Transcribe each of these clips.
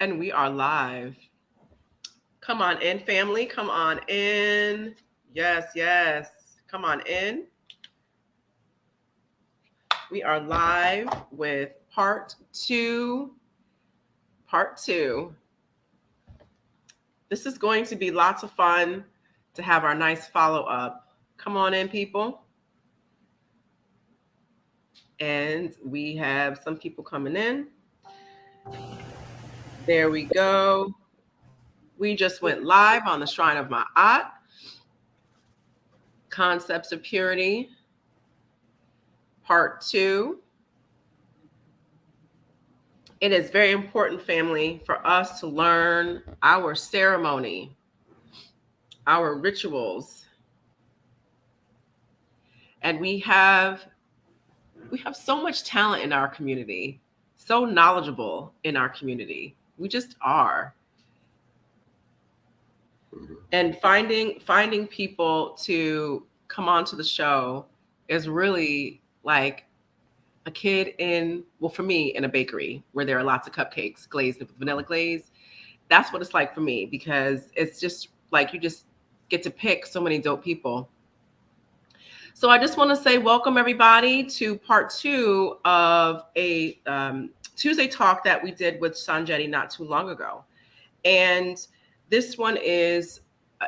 And we are live. Come on in, family. Come on in. Yes, yes. Come on in. We are live with part two. Part two. This is going to be lots of fun to have our nice follow up. Come on in, people. And we have some people coming in. There we go. We just went live on the Shrine of Ma'at. Concepts of Purity, part two. It is very important, family, for us to learn our ceremony, our rituals. And we have so much talent in our community, so knowledgeable in our community. We just are. And finding people to come onto the show is really like a kid for me, in a bakery where there are lots of cupcakes glazed with vanilla glaze. That's what it's like for me, because it's just like you just get to pick so many dope people. So I just want to say welcome everybody to part two of a Tuesday talk that we did with Sonjedi not too long ago. And this one is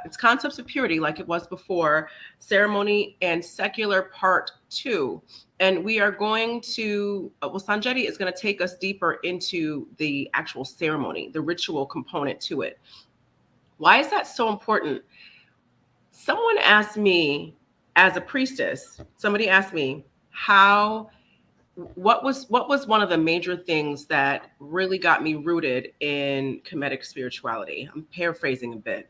it's Concepts of Purity, like it was before, Ceremony and Secular part two. And we are going to, Sonjedi is going to take us deeper into the actual ceremony, the ritual component to it. Why is that so important? Someone asked me, as a priestess, somebody asked me what was one of the major things that really got me rooted in Kemetic spirituality? I'm paraphrasing a bit.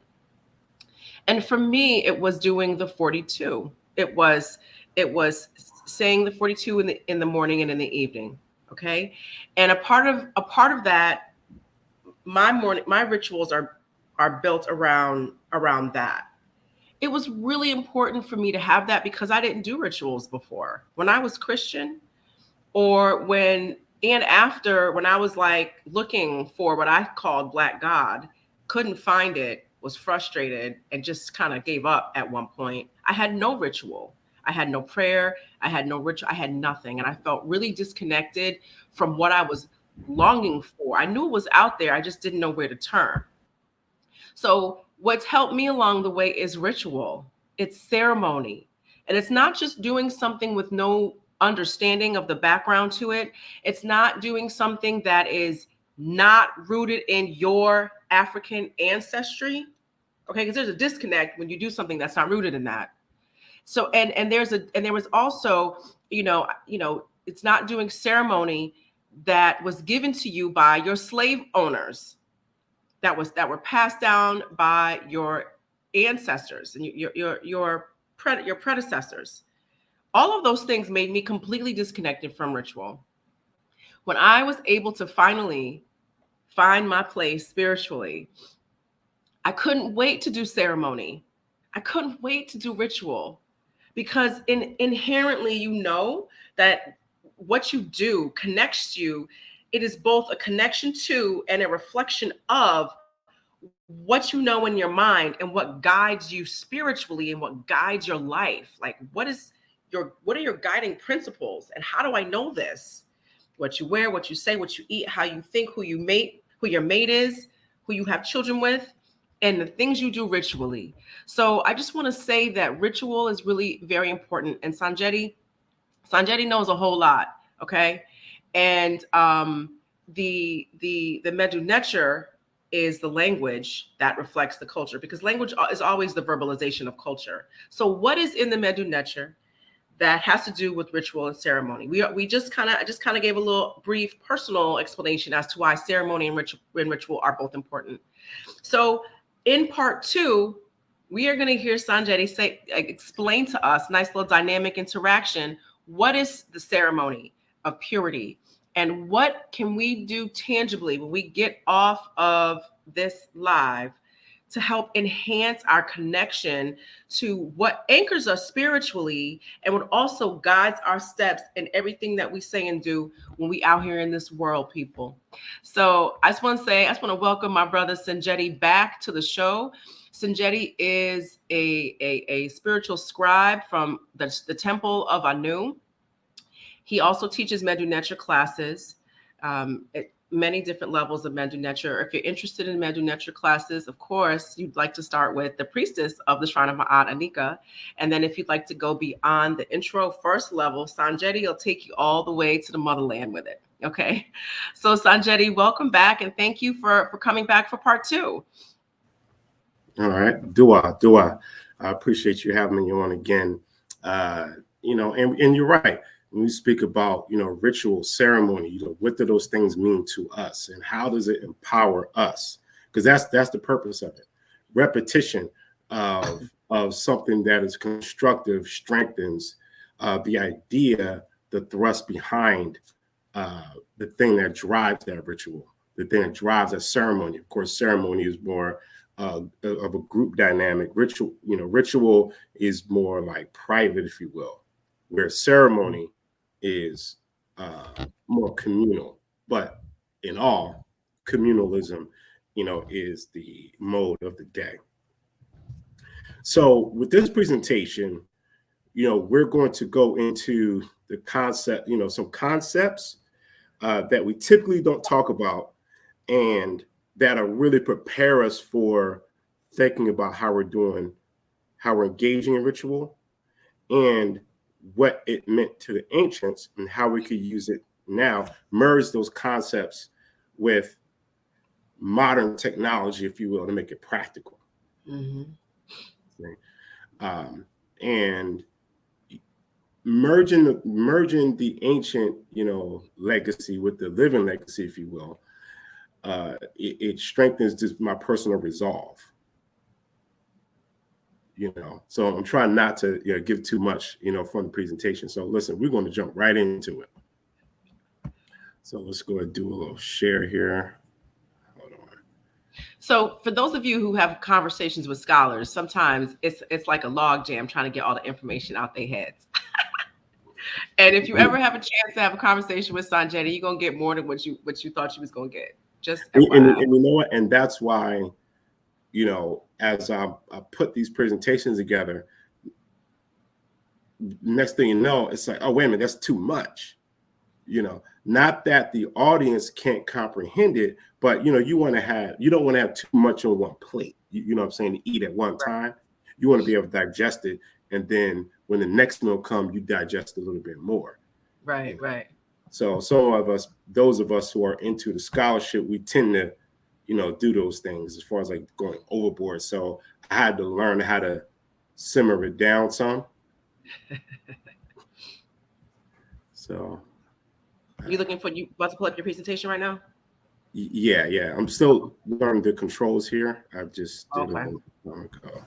And for me, it was doing the 42. It was saying the 42 in the morning and in the evening. Okay. And a part of that, my rituals are built around that. It was really important for me to have that because I didn't do rituals before. When I was Christian, or when I was like looking for what I called Black God, couldn't find it, was frustrated, and just kind of gave up at one point. I had no ritual. I had no prayer. I had no ritual. I had nothing. And I felt really disconnected from what I was longing for. I knew it was out there. I just didn't know where to turn. So what's helped me along the way is ritual. It's ceremony. And it's not just doing something with no understanding of the background to it. It's not doing something that is not rooted in your African ancestry. Okay, because there's a disconnect when you do something that's not rooted in that. So and there was also, it's not doing ceremony that was given to you by your slave owners, that were passed down by your ancestors and your predecessors. All of those things made me completely disconnected from ritual. When I was able to finally find my place spiritually, I couldn't wait to do ceremony. I couldn't wait to do ritual, because inherently, that what you do connects you. It is both a connection to and a reflection of what you know in your mind and what guides you spiritually and what guides your life. Like, what are your guiding principles, and how do I know this? What you wear, what you say, what you eat, how you think, who your mate is, who you have children with, and the things you do ritually. So I just want to say that ritual is really very important. And Sonjedi knows a whole lot. Okay. And the Medu Necher is the language that reflects the culture, because language is always the verbalization of culture. So what is in the Medu Necher that has to do with ritual and ceremony? I just kind of gave a little brief personal explanation as to why ceremony and ritual are both important. So in part two, we are going to hear Sonjedi explain to us, nice little dynamic interaction, what is the ceremony of purity, and what can we do tangibly when we get off of this live to help enhance our connection to what anchors us spiritually and what also guides our steps in everything that we say and do when we out here in this world, people. So I just want to welcome my brother Sonjedi back to the show. Sonjedi is a spiritual scribe from the Temple of Anu. He also teaches Medu Netra classes at many different levels of Medu Netra. If you're interested in Medu Netra classes, of course, you'd like to start with the priestess of the Shrine of Ma'at Anika. And then if you'd like to go beyond the intro first level, Sonjedi will take you all the way to the motherland with it. Okay. So Sonjedi, welcome back. And thank you for coming back for part 2. All right. Dua. I appreciate you having me on again. And you're right. When we speak about, ritual, ceremony, what do those things mean to us and how does it empower us? Because that's the purpose of it. Repetition of something that is constructive strengthens the idea, the thrust behind the thing that drives that ritual, the thing that drives that ceremony. Of course, ceremony is more of a group dynamic. Ritual is more like private, if you will, where ceremony is more communal. But in all, communalism, is the mode of the day. So with this presentation, we're going to go into the concept, some concepts that we typically don't talk about and that'll really prepare us for thinking about how we're engaging in ritual and what it meant to the ancients and how we could use it now, merge those concepts with modern technology, if you will, to make it practical. Mm-hmm. And merging the ancient, legacy with the living legacy, if you will, it strengthens just my personal resolve. So I'm trying not to give too much, from the presentation. So listen, we're going to jump right into it. So let's go and do a little share here. Hold on. So for those of you who have conversations with scholars, sometimes it's like a log jam trying to get all the information out their heads. And if you ever have a chance to have a conversation with Sonjedi, you're gonna get more than what you thought you was gonna get. Just and you know what? And that's why, as I put these presentations together, next thing you know, it's like, oh, wait a minute, that's too much. Not that the audience can't comprehend it, but you don't want to have too much on one plate. You know what I'm saying? To eat at one time. You want to be able to digest it, and then when the next meal comes, you digest a little bit more. Right. So some of us, those of us who are into the scholarship, we tend to, do those things as far as like going overboard. So I had to learn how to simmer it down some. So. You about to pull up your presentation right now? Yeah. I'm still learning the controls here. I just did it a long ago.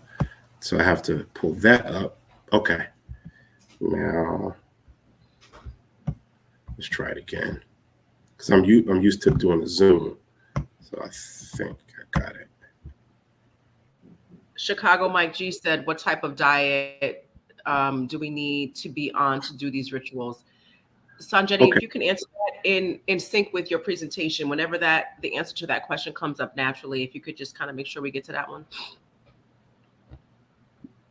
So I have to pull that up. Okay. Now let's try it again. Because I'm used to doing a Zoom. So I think I got it. Chicago Mike G said, what type of diet do we need to be on to do these rituals? Sonjedi, if you can answer that in sync with your presentation, whenever the answer to that question comes up naturally, if you could just kind of make sure we get to that one.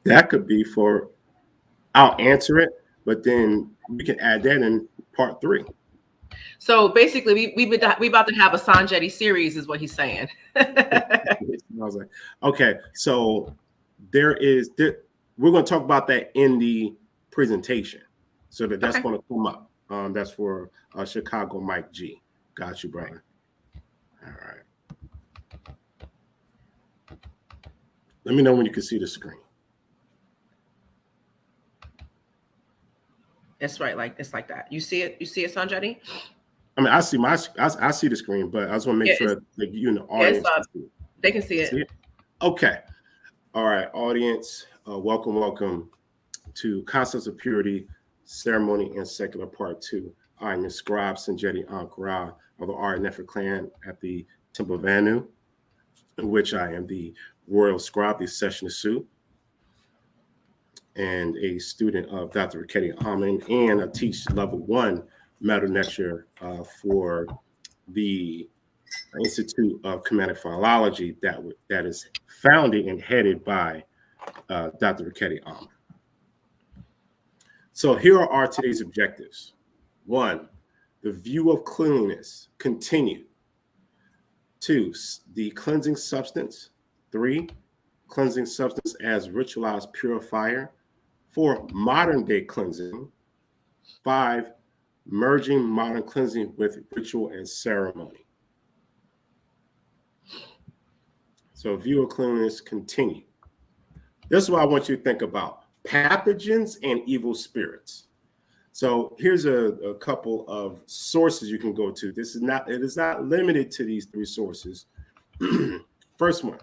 That could be I'll answer it, but then we can add that in part 3. So basically, we about to have a Sonjedi series, is what he's saying. I was like, okay, so we're going to talk about that in the presentation, so that's going to come up. That's for Chicago Mike G. Got you, brother. All right. Let me know when you can see the screen. That's right. It's like that. You see it, Sonjedi? I mean, I see the screen, but I just want to make sure that you and the audience can see it. They can see it. Okay. All right, audience. Welcome to Concepts of Purity, Ceremony and Secular Part 2. I am the scribe Sonjedi Ankh Ra of the Ara Nefer clan at the Temple of Anu. in which I am the Royal Scribe, the Session Sue, and a student of Dr. Sonjedi Ankh Ra, and I teach level 1 medical lecture for the Institute of Comedic Philology that is founded and headed by Dr. Sonjedi Ankh Ra. So here are today's objectives. 1, the view of cleanliness, continue. 2, the cleansing substance. 3, cleansing substance as ritualized purifier. 4, modern day cleansing. 5, merging modern cleansing with ritual and ceremony. So view of cleanliness, continue. This is what I want you to think about: pathogens and evil spirits. So here's a couple of sources you can go to. It is not limited to these 3 sources. First one,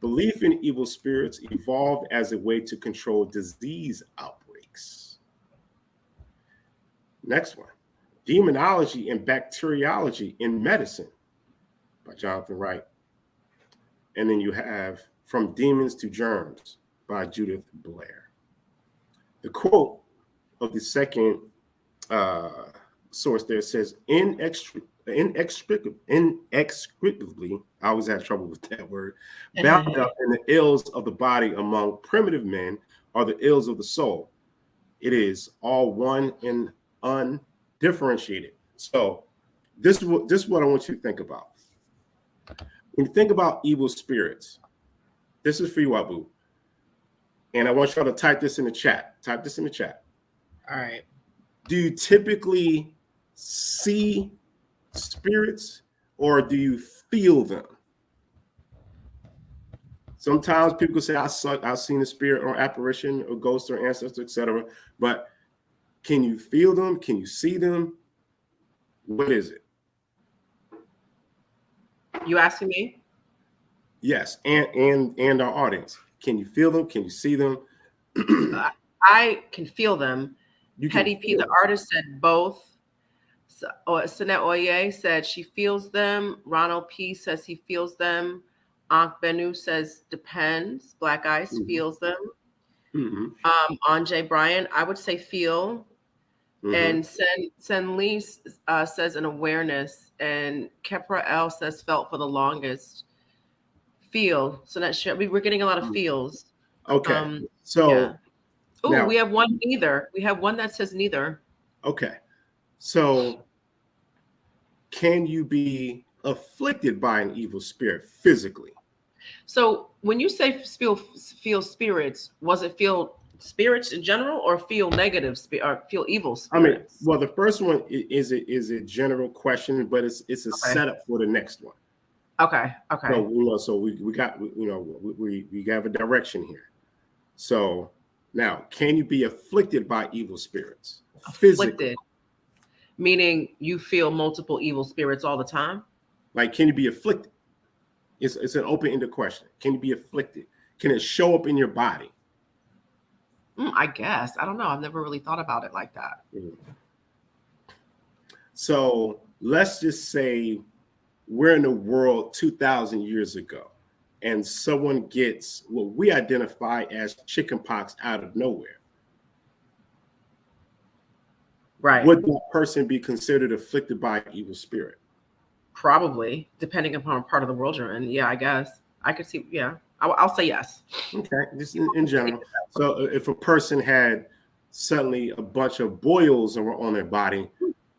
belief in evil spirits evolved as a way to control disease outbreaks. Next one, Demonology and Bacteriology in Medicine by Jonathan Wright. And then you have From Demons to Germs by Judith Blair. The quote of the second source there says, inextricably, I always have trouble with that word, bound up in the ills of the body among primitive men are the ills of the soul. It is all one and undifferentiated. So this is what I want you to think about. When you think about evil spirits, this is for you, Abu. And I want y'all to type this in the chat. Type this in the chat. All right. Do you typically see spirits or do you feel them? Sometimes people say, I've seen a spirit or apparition or ghost or ancestor, etc. But can you feel them? Can you see them? What is it? You asking me? Yes, and our audience. Can you feel them? Can you see them? I can feel them. Petty P, the artist, said both. Sanet Oye said she feels them. Ronald P says he feels them. Ankh Benu says depends. Black Ice feels them. Anjay Bryan, I would say feel. And Sen Lee says an awareness. And Kepra L says felt for the longest. Feel. So we're getting a lot of feels. Okay. So now, we have one neither. We have one that says neither. Okay. So can you be afflicted by an evil spirit physically? So when you say feel spirits, was it feel spirits in general or feel negative or feel evil spirits? I mean, well, the first one is a general question, but it's a setup for the next one. Okay. So we got we have a direction here. So now, can you be afflicted by evil spirits? Afflicted, meaning you feel multiple evil spirits all the time? Like, can you be afflicted? It's an open-ended question. Can you be afflicted? Can it show up in your body? I guess. I don't know. I've never really thought about it like that. So let's just say we're in the world 2,000 years ago, and someone gets what we identify as chickenpox out of nowhere. Right. Would that person be considered afflicted by an evil spirit? Probably, depending upon part of the world you're in. Yeah, I guess. I could see, yeah. I'll say yes. Okay, just in general. So if a person had suddenly a bunch of boils on their body,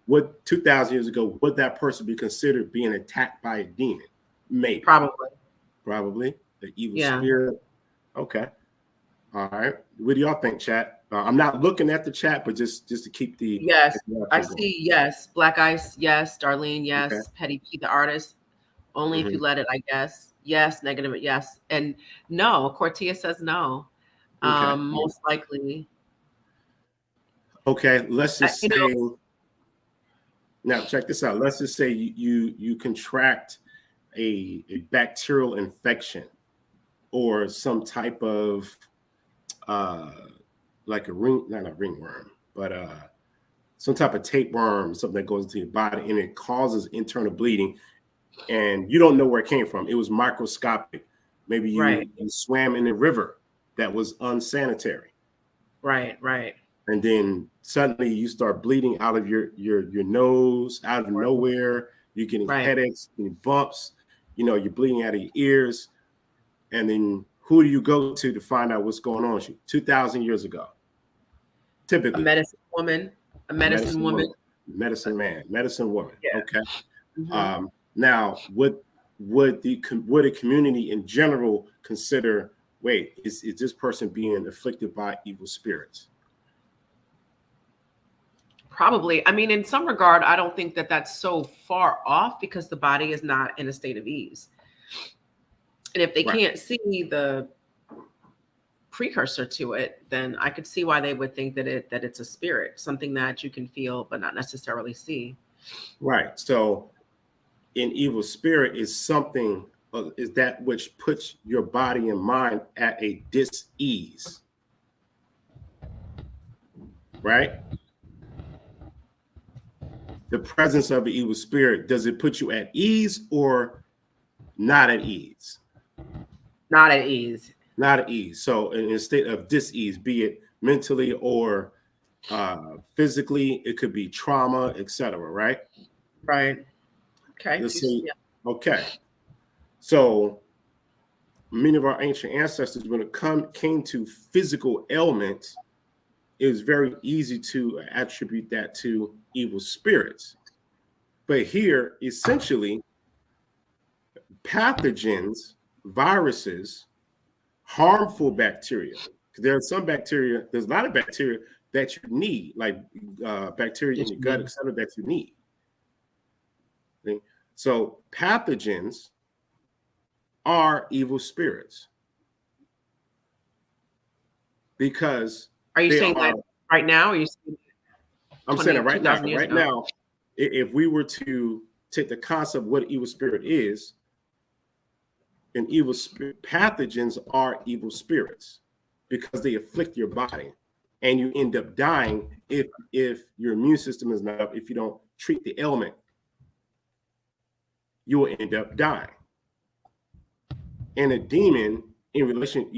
would 2,000 years ago, would that person be considered being attacked by a demon? Maybe. Probably. The evil spirit. Okay. All right. What do y'all think, chat? I'm not looking at the chat, but just to keep the... Yes, I see yes. Black Ice, yes. Darlene, yes. Okay. Petty P, the artist. Only if you let it, I guess. Yes, negative, yes. And no, Cortia says no. Okay. Most likely. Okay, let's just say... Now, check this out. Let's just say you contract a bacterial infection or some type of like not a ringworm, but some type of tapeworm, something that goes into your body, and it causes internal bleeding. and you don't know where it came from. It was microscopic. Maybe Right. you swam in a river that was unsanitary. Right. Right. And then suddenly you start bleeding out of your nose out of nowhere. You're getting Right. headaches, getting bumps. You know, you're bleeding out of your ears. And then who do you go to find out what's going on with you? 2,000 years ago, A typically. medicine woman, a medicine woman. Medicine man, medicine woman. Yeah. Okay. Mhm. Now, would a community in general consider? Wait, is this person being afflicted by evil spirits? Probably. I mean, in some regard, I don't think that that's so far off because the body is not in a state of ease. And if they Right. can't see the precursor to it, then I could see why they would think that it's a spirit, something that you can feel but not necessarily see. Right. So, an evil spirit is something is that which puts your body and mind at a dis-ease. Right. The presence of an evil spirit, does it put you at ease or not at ease? Not at ease. Not at ease. So in a state of dis-ease, be it mentally or physically, it could be trauma, etc. Right? Right. Okay. Let's see. Okay. So many of our ancient ancestors, when it came to physical ailments, it was very easy to attribute that to evil spirits. But here, essentially, pathogens, viruses, harmful bacteria. There are some bacteria, there's a lot of bacteria that you need, like bacteria in your gut, et cetera, that you need. Okay? So pathogens are evil spirits because Are you saying that right now? Or are you saying I'm saying it right now. 2,000 years Right ago? now, if we were to take the concept of what evil spirit is, an evil spirit, pathogens are evil spirits because they afflict your body, and you end up dying if your immune system is not up. If you don't treat the ailment, you will end up dying. And a demon, in relation,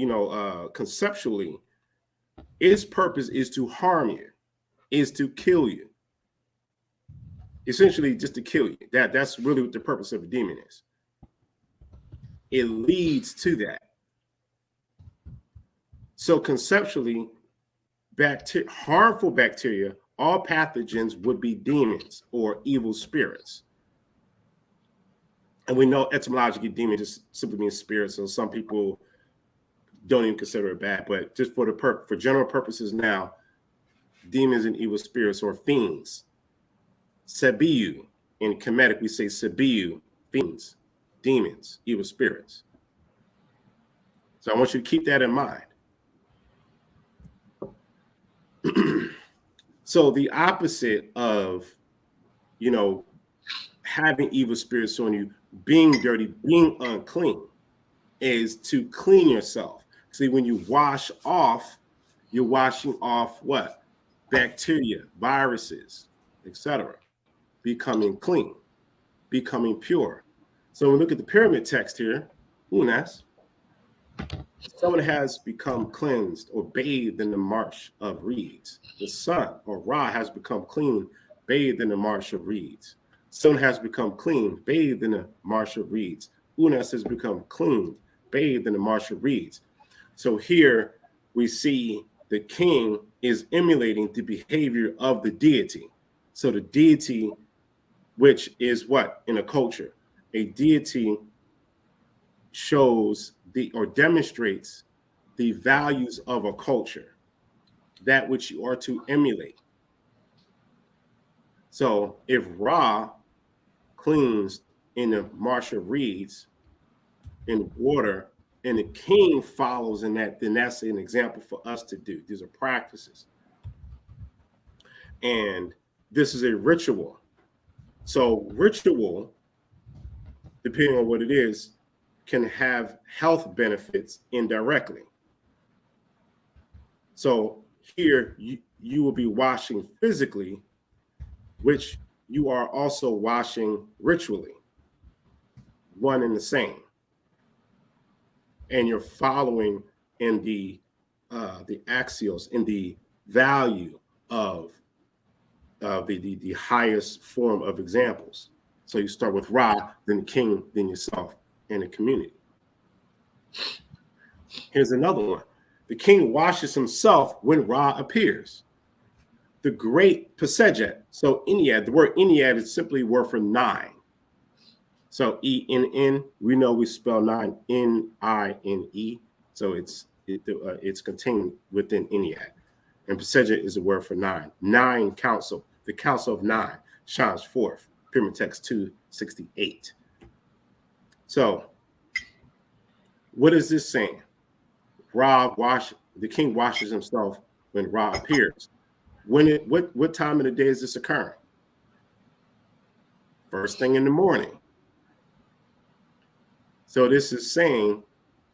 conceptually, its purpose is to harm you, is to kill you. Essentially, just to kill you. That's really what the purpose of a demon is. It leads to that. So conceptually, harmful bacteria, all pathogens would be demons or evil spirits. And we know etymologically, demon just simply means spirit. So some people don't even consider it bad. But just for general purposes now, demons and evil spirits or fiends. Sabiu, in Kemetic, we say Sabiu, fiends, demons, evil spirits. So I want you to keep that in mind. So the opposite of, having evil spirits on you, being dirty, being unclean, is to clean yourself. See, when you wash off, you're washing off what? Bacteria, viruses, etc. Becoming clean, becoming pure. So when we look at the pyramid text here, Unas, someone has become cleansed or bathed in the marsh of reeds. The sun, or Ra, has become clean, bathed in the marsh of reeds. Someone has become clean, bathed in the marsh of reeds. Unas has become clean, bathed in the marsh of reeds. So here we see the king is emulating the behavior of the deity. So the deity, which is what in a culture? A deity shows or demonstrates the values of a culture, that which you are to emulate. So if Ra cleans in the marsh of reeds in water, and the king follows in that, then that's an example for us to do. These are practices. And this is a ritual. So ritual, depending on what it is, can have health benefits indirectly. So here you will be washing physically, which you are also washing ritually. one and the same, and you're following in the axios, in the value of the highest form of examples. So you start with Ra, then the king, then yourself, and the community. Here's another one. The king washes himself when Ra appears. The great Pasejet. So Ennead, the word Ennead is simply a word for 9. So ENN, we know we spell 9 NINE. So it's contained within Ennead. And Pasejet is a word for 9. 9 council, the council of 9 shines forth. Pyramid text 268. So what is this saying? The king washes himself when Ra appears. What time of the day is this occurring? First thing in the morning. So this is saying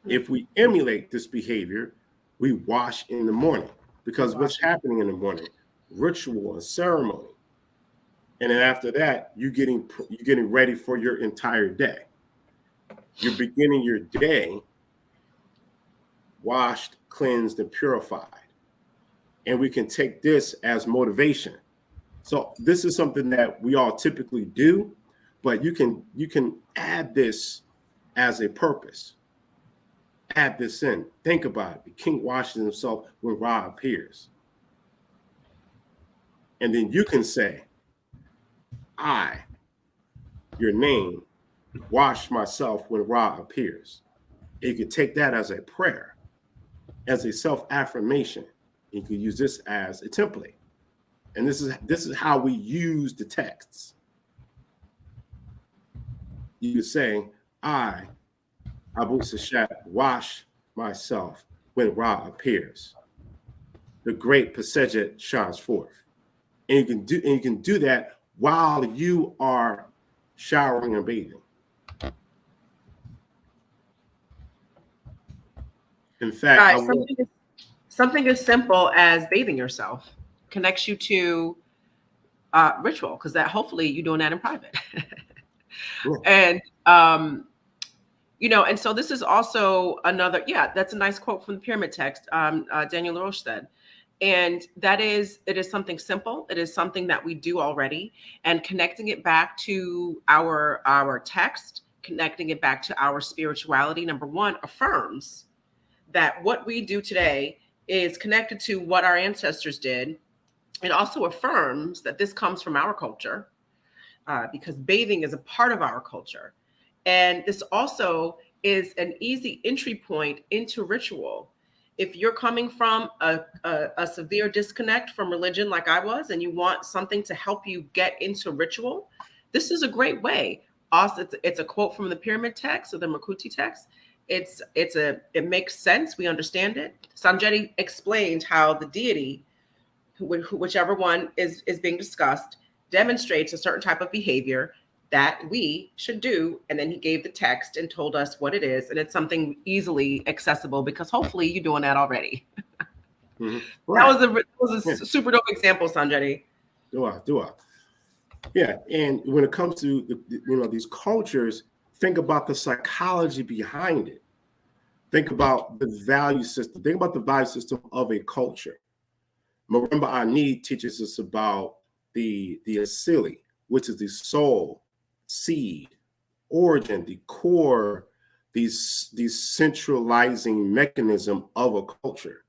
if we emulate this behavior, we wash in the morning, because what's happening in the morning? Ritual and ceremony. And then after that, you're getting ready for your entire day. You're beginning your day washed, cleansed, and purified. And we can take this as motivation. So this is something that we all typically do, but you can add this as a purpose. Add this in. Think about it. The king washes himself when Ra appears. And then you can say, I, your name, wash myself when Ra appears. And you can take that as a prayer, as a self-affirmation. You can use this as a template. And this is how we use the texts. You say, I, Abu Sashat, wash myself when Ra appears. The great Pasejet shines forth. And you can do that while you are showering and bathing. In fact, something as simple as bathing yourself connects you to ritual, because that hopefully you're doing that in private. Yeah. And and so this is also another, that's a nice quote from the pyramid text. Daniel LaRoche said, and it is something simple. It is something that we do already, and connecting it back to our text, connecting it back to our spirituality, number one, affirms that what we do today is connected to what our ancestors did. It also affirms that this comes from our culture, because bathing is a part of our culture. And this also is an easy entry point into ritual. If you're coming from a severe disconnect from religion like I was, and you want something to help you get into ritual, this is a great way. Also, it's a quote from the pyramid text or the Merkuti text. It makes sense. We understand it. Sonjedi explained how the deity, whichever one is being discussed, demonstrates a certain type of behavior that we should do. And then he gave the text and told us what it is. And it's something easily accessible, because hopefully you're doing that already. Mm-hmm. Right. That was a super dope example, Sonjedi. Do I? Yeah. And when it comes to these cultures, think about the psychology behind it. Think about the value system. Think about the value system of a culture. Marimba Ani teaches us about the asili, which is the soul, seed, origin, the core, these centralizing mechanism of a culture,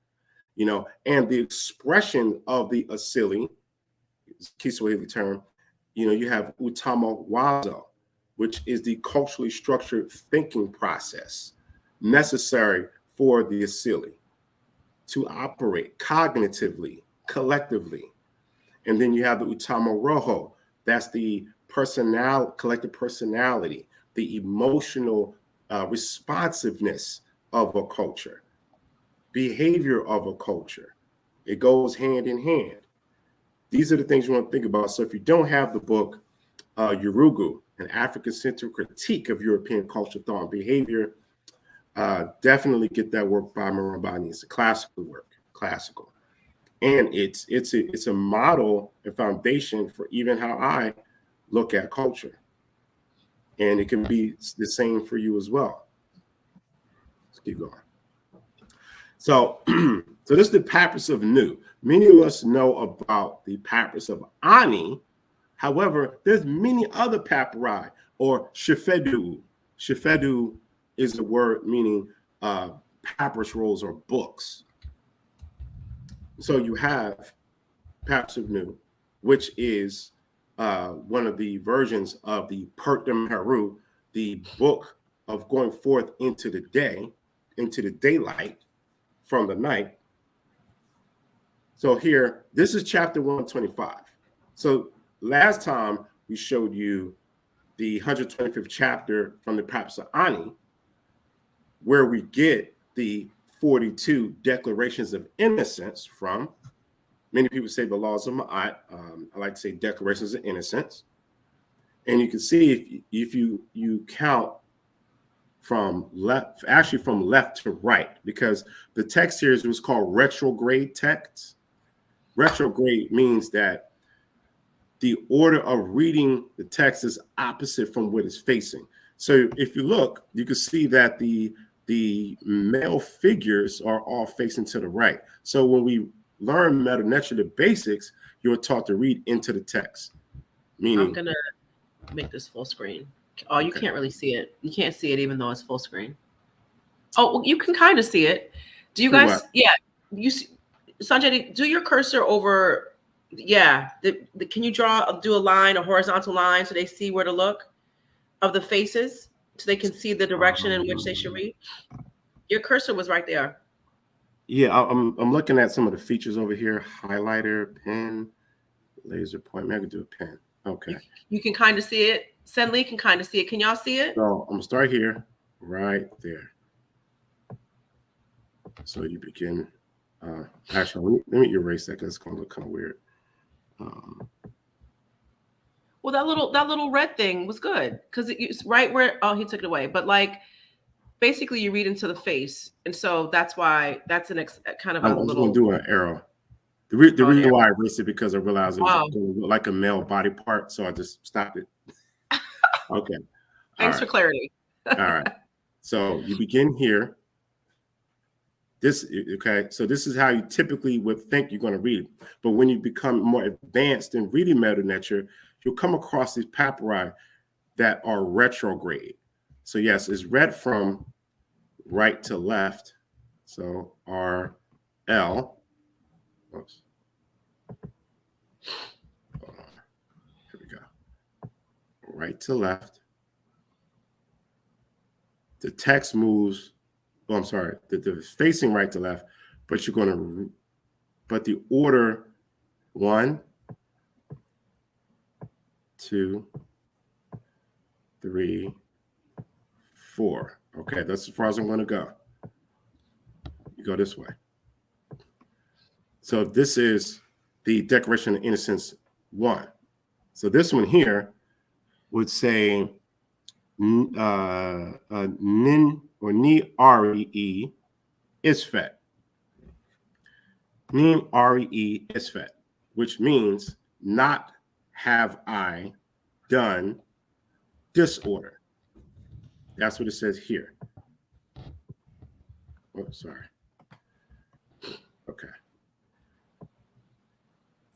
and the expression of the asili, Kiswahili term, you have utama wazo, which is the culturally structured thinking process necessary for the asili to operate cognitively, collectively. And then you have the utama rojo, that's the collective personality, the emotional responsiveness of a culture, behavior of a culture. It goes hand in hand. These are the things you want to think about. So if you don't have the book, Yurugu, an African-centered critique of European culture, thought, and behavior, definitely get that work by Marambani. It's a classical work, classical. And it's a model and foundation for even how I look at culture. And it can be the same for you as well. Let's keep going. So, so this is the papyrus of Nu. Many of us know about the papyrus of Ani. However, there's many other papyri or shefedu. Shefedu is the word meaning papyrus rolls or books. So you have papyrus of Nu, which is one of the versions of the Pertem Heru, the book of going forth into the day, into the daylight from the night. So here, this is chapter 125. So last time we showed you the 125th chapter from the Papyrus of Ani, where we get the 42 declarations of innocence from. Many people say the laws of Ma'at. I like to say declarations of innocence. And you can see if you count from left, actually from left to right, because the text here was called retrograde text. Retrograde means that the order of reading the text is opposite from what it's facing. So if you look, you can see that the male figures are all facing to the right. So when we learn meta nature, the basics, you're taught to read into the text. Meaning, I'm gonna make this full screen. Oh, you can't really see it. You can't see it even though it's full screen. Oh, well, you can kind of see it. Do you guys? Yeah, you see, Sonjedi, do your cursor over. Yeah, can you do a line, a horizontal line, so they see where to look of the faces, so they can see the direction in which they should read? Your cursor was right there. Yeah, I'm looking at some of the features over here: highlighter, pen, laser point. Maybe I could do a pen. Okay. You can kind of see it. Senli can kind of see it. Can y'all see it? So I'm gonna start here, right there. So you begin. Actually, let me erase that because it's gonna look kind of weird. Well, that little red thing was good because it's right where. Oh, he took it away. But like, basically, you read into the face, and so that's why that's kind of a I'm little. gonna do an arrow. The reason why I erased it because I realized it was like a male body part, so I just stopped it. Okay. Thanks for clarity. All right. So you begin here. Okay. So this is how you typically would think you're going to read it. But when you become more advanced in reading meta nature, you'll come across these papyri that are retrograde. So yes, it's read from right to left. So R L. Oops. Here we go. Right to left. The text moves. Oh, I'm sorry. The facing right to left, but you're going to. But the order 1, 2, 3, 4. Okay, that's as far as I'm going to go. You go this way. So this is the Declaration of Innocence 1. So this one here would say nin or ni re isfet. Nin re isfet, which means not have I done disorder. That's what it says here. Oh, sorry. Okay.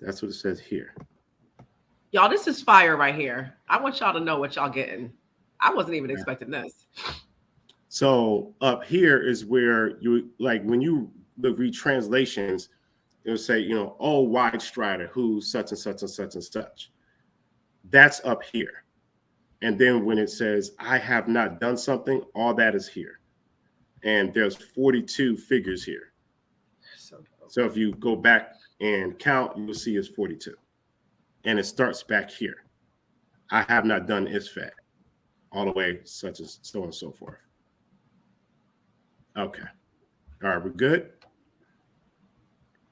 That's what it says here. Y'all, this is fire right here. I want y'all to know what y'all getting. I wasn't even expecting this. So up here is where you, like, when you read translations, it'll say, oh, wide strider, who such and such and such and such. That's up here. And then when it says, I have not done something, all that is here. And there's 42 figures here. So if you go back and count, you'll see it's 42. And it starts back here. I have not done isfat, all the way such as so on and so forth. Okay. All right, we're good?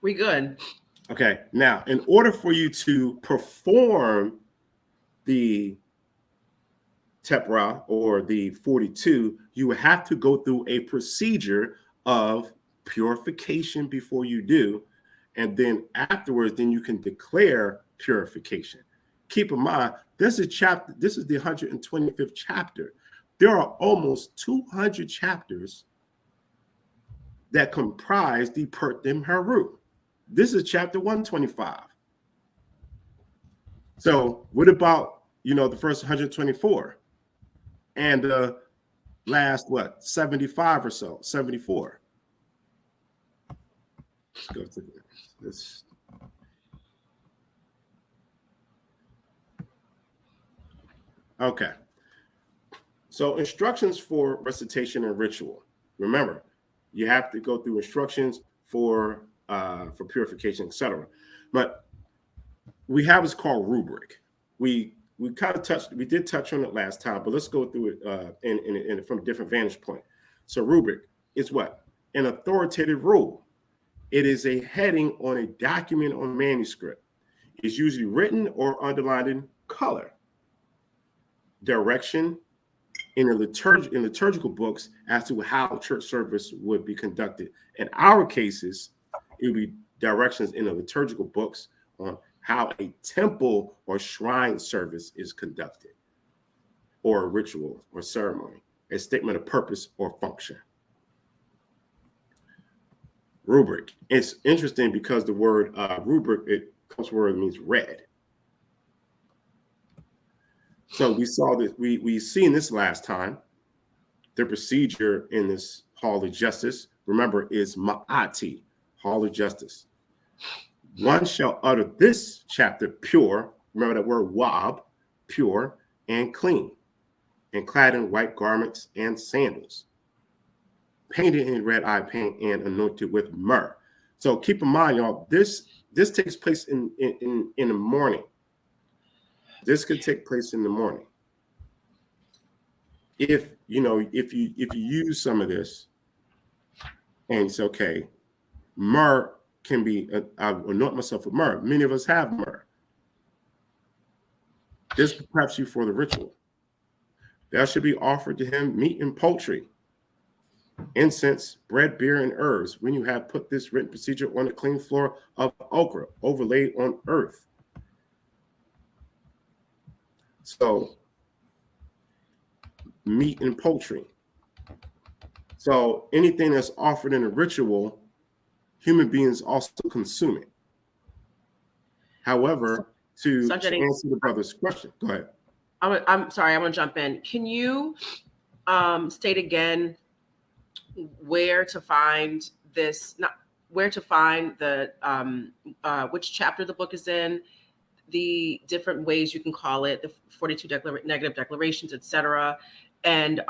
We good. Okay. Now, in order for you to perform the Tepra or the 42, you have to go through a procedure of purification before you do. And then afterwards, then you can declare purification. keep in mind, this is the 125th chapter. There are almost 200 chapters that comprise the Pertim Haru. This is chapter 125. So what about, the first 124 and the last, 75 or so, 74? Let's go to this. Okay. So instructions for recitation and ritual. Remember, you have to go through instructions for purification, etc. But we have what's called rubric. We did touch on it last time, but let's go through it from a different vantage point. So rubric is what? An authoritative rule. It is a heading on a document or manuscript. It's usually written or underlined in color. Direction in liturgical books as to how church service would be conducted. In our cases, it would be directions in the liturgical books on how a temple or shrine service is conducted, or a ritual or ceremony, a statement of purpose or function. Rubric. It's interesting because the word rubric, it comes from where it means red. So we saw that we seen this last time. The procedure in this Hall of Justice, remember, is ma'ati, Hall of Justice. One shall utter this chapter pure. Remember that word wab, pure and clean, and clad in white garments and sandals, painted in red eye paint and anointed with myrrh. So keep in mind, y'all, this takes place in the morning. This could take place in the morning. If you use some of this, and it's okay, myrrh can be. I anoint myself with myrrh. Many of us have myrrh. This prepares you for the ritual. There should be offered to him meat and poultry, incense, bread, beer, and herbs. When you have put this written procedure on a clean floor of ochre, overlaid on earth. So, meat and poultry. So anything that's offered in a ritual, human beings also consume it. However, to answer the brother's question, go ahead. I'm sorry, I want to jump in. Can you state again where to find this? Where to find the which chapter the book is in, the different ways you can call it, the 42 negative declarations, etc. And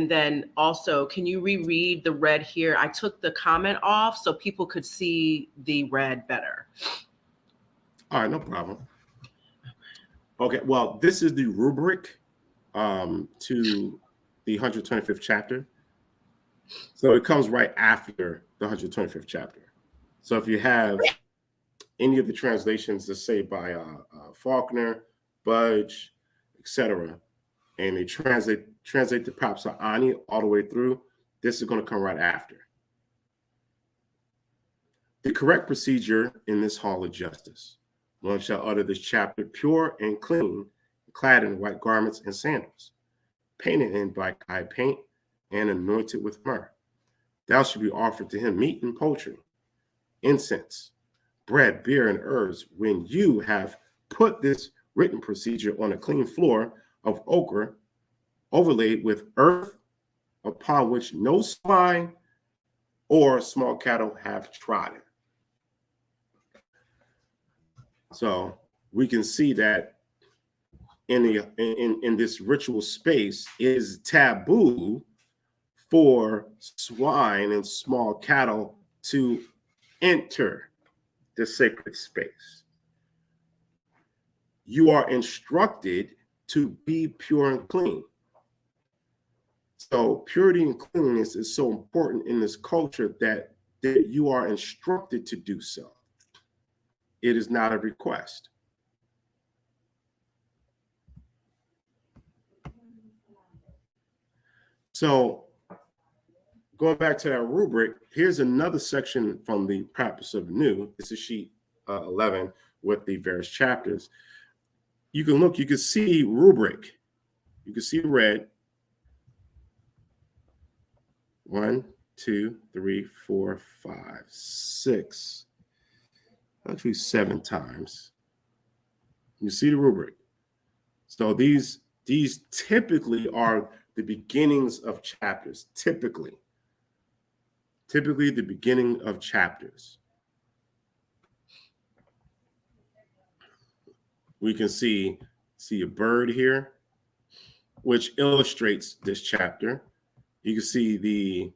then also, can you reread the red here? I took the comment off so people could see the red better. All right, no problem. Okay, well, this is the rubric to the 125th chapter. So it comes right after the 125th chapter. So if you have any of the translations, let's say by Faulkner, Budge, etc., and they translate the props of Ani all the way through, this is going to come right after. The correct procedure in this Hall of Justice. One shall utter this chapter pure and clean, clad in white garments and sandals, painted in black eye paint, and anointed with myrrh. Thou shalt be offered to him meat and poultry, incense, bread, beer, and herbs. When you have put this written procedure on a clean floor of ochre, overlaid with earth, upon which no swine or small cattle have trodden. So we can see that in this ritual space, it is taboo for swine and small cattle to enter the sacred space. You are instructed to be pure and clean. So purity and cleanliness is so important in this culture that you are instructed to do so. It is not a request. So going back to that rubric, here's another section from the Practice of New. This is sheet 11 with the various chapters. you can look, you can see rubric. You can see red. 1, 2, 3, 4, 5, 6. Actually 7 times. You see the rubric. So these typically are the beginnings of chapters. Typically the beginning of chapters. We can see a bird here, which illustrates this chapter. You can see the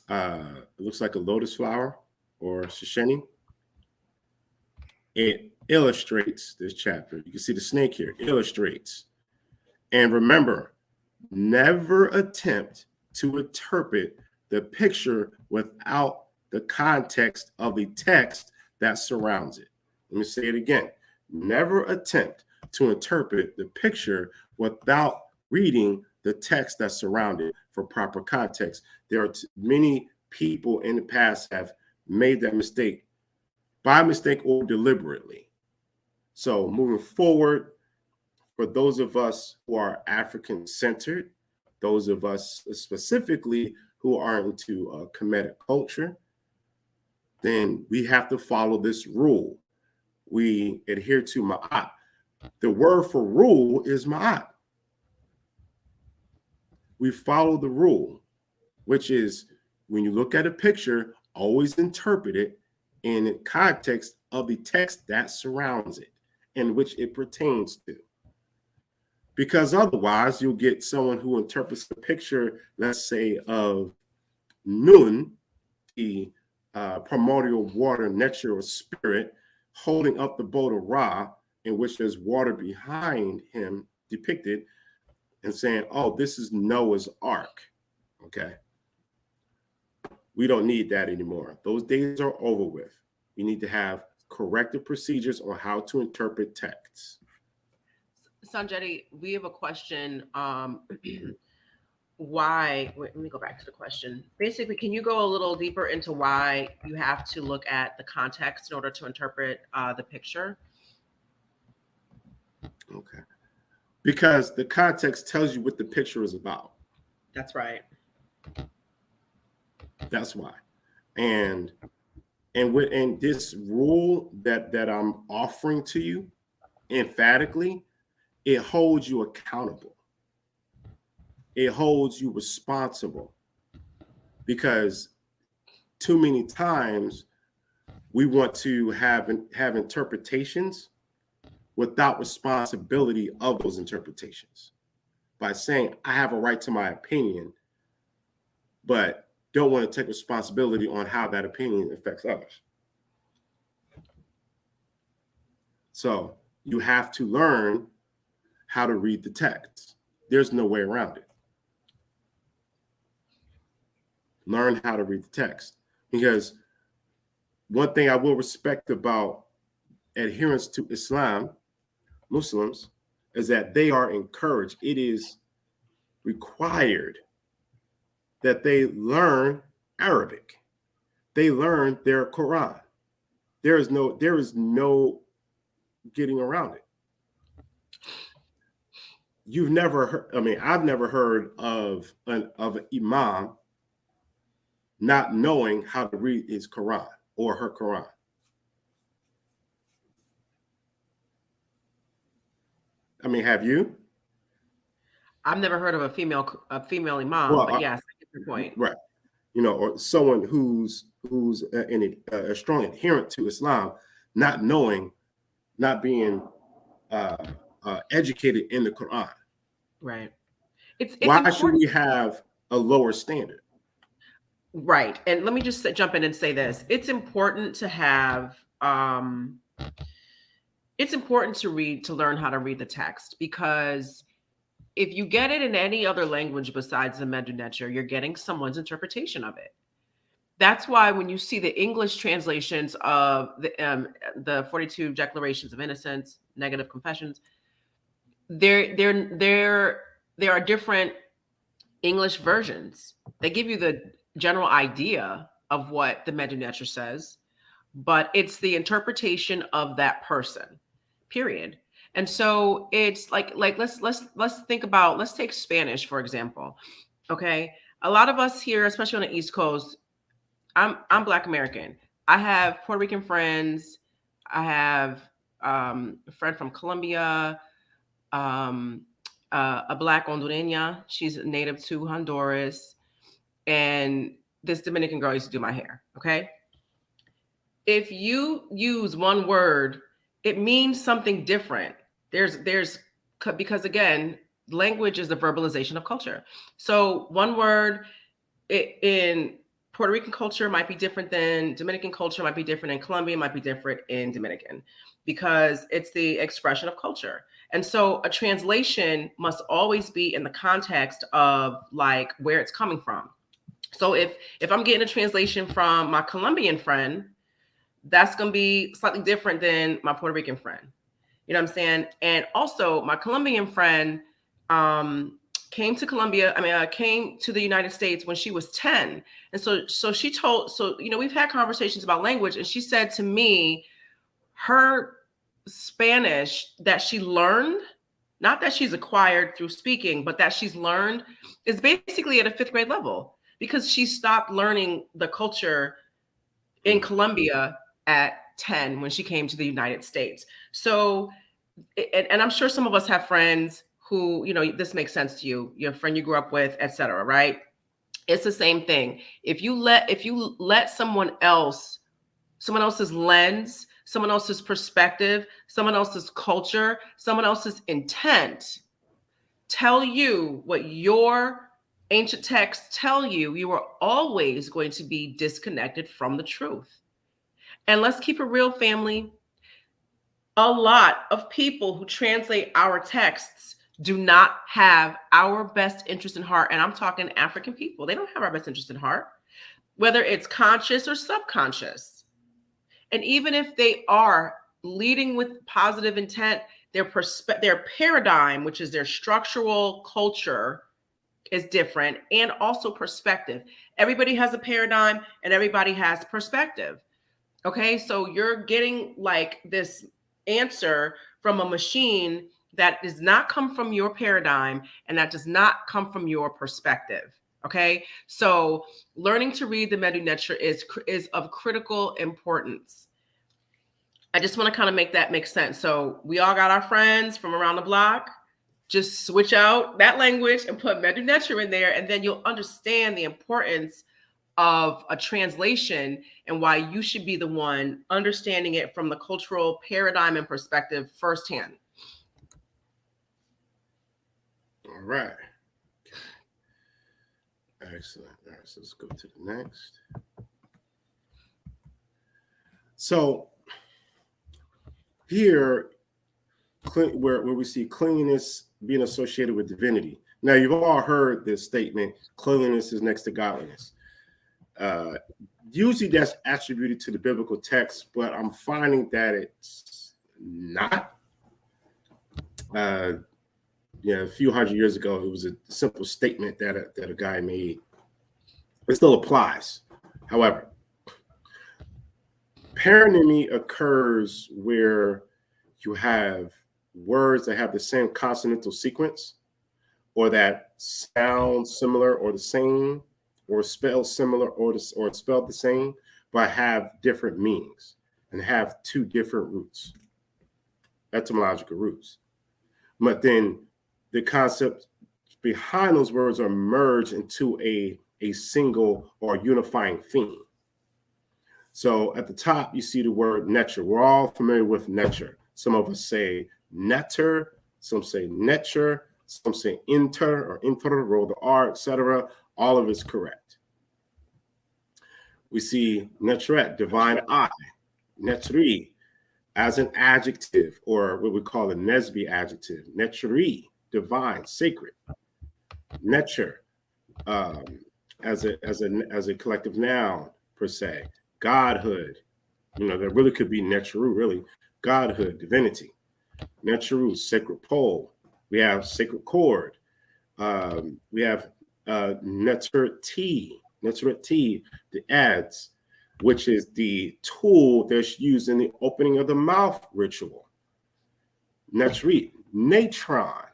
it looks like a lotus flower or shisheni. It illustrates this chapter. You can see the snake here, illustrates. And remember, never attempt to interpret the picture without the context of the text that surrounds it. Let me say it again. Never attempt to interpret the picture without reading the text that surrounds it for proper context. There are many people in the past have made that mistake by mistake or deliberately. So moving forward, for those of us who are African-centered, those of us specifically who are into Kemetic culture, then we have to follow this rule. We adhere to ma'at. The word for rule is ma'at. We follow the rule, which is when you look at a picture, always interpret it in the context of the text that surrounds it, in which it pertains to. Because otherwise, you'll get someone who interprets the picture, let's say, of Nun, the primordial water, nature, or spirit, holding up the boat of Ra, in which there's water behind him depicted, and saying, oh, this is Noah's Ark. Okay. We don't need that anymore. Those days are over with. We need to have corrective procedures on how to interpret texts. Sonjedi, we have a question. Why? Wait, let me go back to the question. Basically, can you go a little deeper into why you have to look at the context in order to interpret the picture? Okay. Because the context tells you what the picture is about. That's right. That's why. And this rule that I'm offering to you emphatically, it holds you accountable. It holds you responsible, because too many times we want to have interpretations without responsibility of those interpretations, by saying I have a right to my opinion, but don't want to take responsibility on how that opinion affects others. So you have to learn how to read the text. There's no way around it. Learn how to read the text. Because one thing I will respect about adherence to Islam, Muslims, is that they are encouraged. It is required that they learn Arabic. They learn their Quran. There is no getting around it. You've never heard, I've never heard of an imam not knowing how to read his Quran or her Quran. Have you? I've never heard of a female imam, but yes, I get your point. Right. Or someone who's a strong adherent to Islam, not knowing, not being educated in the Quran. Right. It's why important. Should we have a lower standard? Right. And let me just jump in and say this. It's important to have, it's important to learn how to read the text, because if you get it in any other language besides the Medu Neter, you're getting someone's interpretation of it. That's why when you see the English translations of the 42 Declarations of Innocence, negative confessions, there are different English versions. They give you the general idea of what the Medu Neter says, but it's the interpretation of that person, period. And so it's like let's think about, let's take Spanish for example. Okay, a lot of us here, especially on the East Coast, I'm Black American. I have Puerto Rican friends. I have a friend from Colombia, um, a Black Hondureña. She's native to Honduras, and this Dominican girl used to do my hair. Okay, if you use one word, it means something different. There's because again, language is the verbalization of culture. So one word in Puerto Rican culture might be different than Dominican culture, might be different in Colombia, might be different in Dominican, because it's the expression of culture. And so a translation must always be in the context of like where it's coming from. So if I'm getting a translation from my Colombian friend, that's going to be slightly different than my Puerto Rican friend. You know what I'm saying? And also, my Colombian friend came to Colombia. I mean, came to the United States when she was 10. And so she told, so, you know, we've had conversations about language. And she said to me, her Spanish that she learned, not that she's acquired through speaking, but that she's learned, is basically at a fifth grade level because she stopped learning the culture in Colombia at 10 when she came to the United States. So, and I'm sure some of us have friends who, you know, this makes sense to you, your friend you grew up with, etc., right? It's the same thing. If you let someone else's lens, someone else's perspective, someone else's culture, someone else's intent tell you what your ancient texts tell you, you are always going to be disconnected from the truth. And let's keep it real, family. A lot of people who translate our texts do not have our best interest in heart. And I'm talking African people. They don't have our best interest in heart, whether it's conscious or subconscious. And even if they are leading with positive intent, their paradigm, which is their structural culture, is different, and also perspective. Everybody has a paradigm and everybody has perspective. Okay, so you're getting like this answer from a machine that does not come from your paradigm and that does not come from your perspective. Okay, so learning to read the Medu Neter is of critical importance. I just want to kind of make that make sense. So we all got our friends from around the block. Just switch out that language and put Medu Neter in there, and then you'll understand the importance of a translation and why you should be the one understanding it from the cultural paradigm and perspective firsthand. All right. Excellent. All right, so let's go to the next. So here, where we see cleanliness being associated with divinity. Now, you've all heard this statement, cleanliness is next to godliness. Usually that's attributed to the biblical text, but I'm finding that it's not. A few hundred years ago, it was a simple statement that a guy made. It still applies. However, paronymy occurs where you have words that have the same consonantal sequence, or that sound similar or the same, or spell similar or spelled the same, but have different meanings and have two different roots, etymological roots. But then the concept behind those words are merged into a single or unifying theme. So at the top, you see the word neter. We're all familiar with neter. Some of us say netter, some say neter, some say inter or inter, roll the R, etc. All of it's correct. We see neteret, divine eye, netri, as an adjective, or what we call a Nesby adjective. Netri, divine, sacred. Neter, as a collective noun per se. Godhood, there really could be neteru, really. Godhood, divinity. Neteru, sacred pole. We have sacred cord. We have neteret, the ads, which is the tool that's used in the opening of the mouth ritual. Netrit, natron,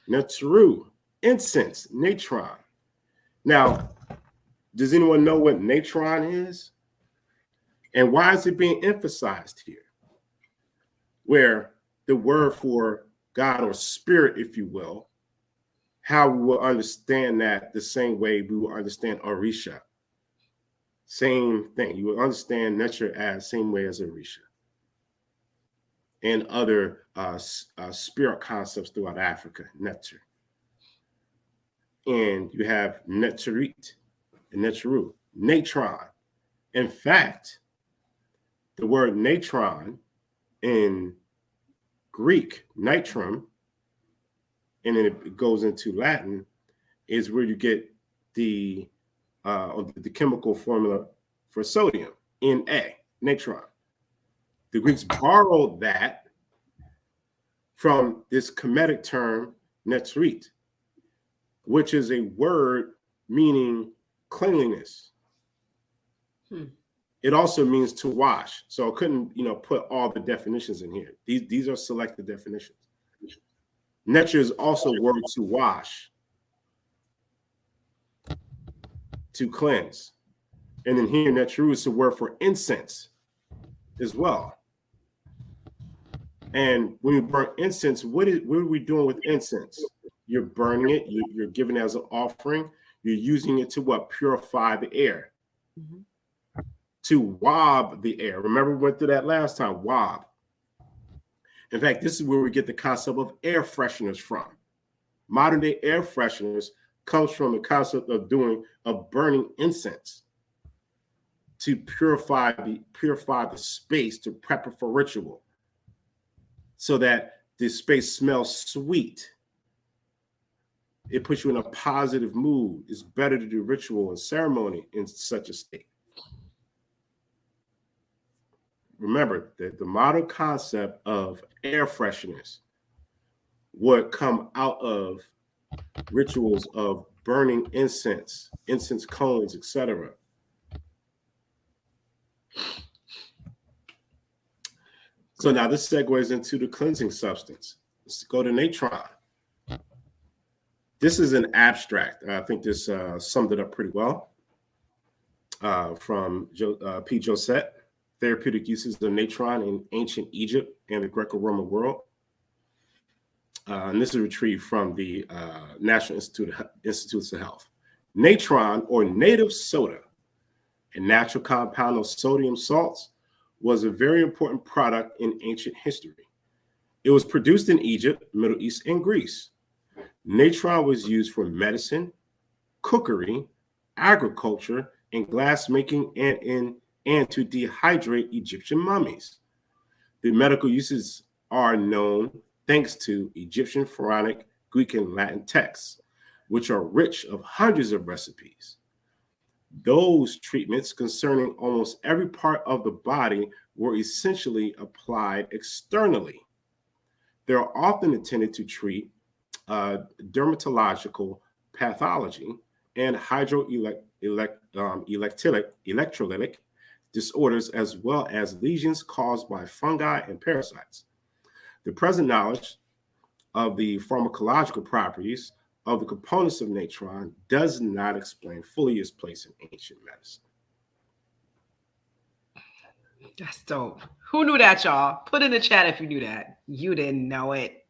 netru, incense, natron. Now, does anyone know what natron is? And why is it being emphasized here? Where the word for God or spirit, if you will, how we will understand that the same way we will understand Orisha. Same thing. You will understand nature as same way as Orisha and other spirit concepts throughout Africa, nature. And you have netrit and netru, natron. In fact, the word natron in Greek, nitrum, and then it goes into Latin, is where you get the chemical formula for sodium, Na, natron. The Greeks borrowed that from this Kemetic term, netrit, which is a word meaning cleanliness. It also means to wash. So I couldn't, put all the definitions in here. These are selected definitions. Netra is also a word to wash, to cleanse. And then here, netru is a word for incense as well. And when we burn incense, what are we doing with incense? You're burning it. You're giving it as an offering. You're using it to what? Purify the air. Mm-hmm. To wob the air. Remember, we went through that last time, wob. In fact, this is where we get the concept of air fresheners from. Modern day air fresheners comes from the concept of burning incense to purify the space, to prep it for ritual, so that the space smells sweet. It puts you in a positive mood. It's better to do ritual and ceremony in such a state. Remember that the modern concept of air fresheners would come out of rituals of burning incense cones, etc. So now this segues into the cleansing substance. Let's go to natron. This is an abstract. I think this summed it up pretty well from P. Josette. Therapeutic uses of natron in ancient Egypt and the Greco-Roman world. And this is retrieved from the National Institutes of Health. Natron, or native soda, a natural compound of sodium salts, was a very important product in ancient history. It was produced in Egypt, Middle East, and Greece. Natron was used for medicine, cookery, agriculture, and glass making, and to dehydrate Egyptian mummies. The medical uses are known thanks to Egyptian Pharaonic, Greek, and Latin texts, which are rich of hundreds of recipes. Those treatments concerning almost every part of the body were essentially applied externally. They are often intended to treat dermatological pathology and electrolytic disorders, as well as lesions caused by fungi and parasites. The present knowledge of the pharmacological properties of the components of natron does not explain fully its place in ancient medicine. That's dope. Who knew that, y'all? Put in the chat if you knew that. You didn't know it.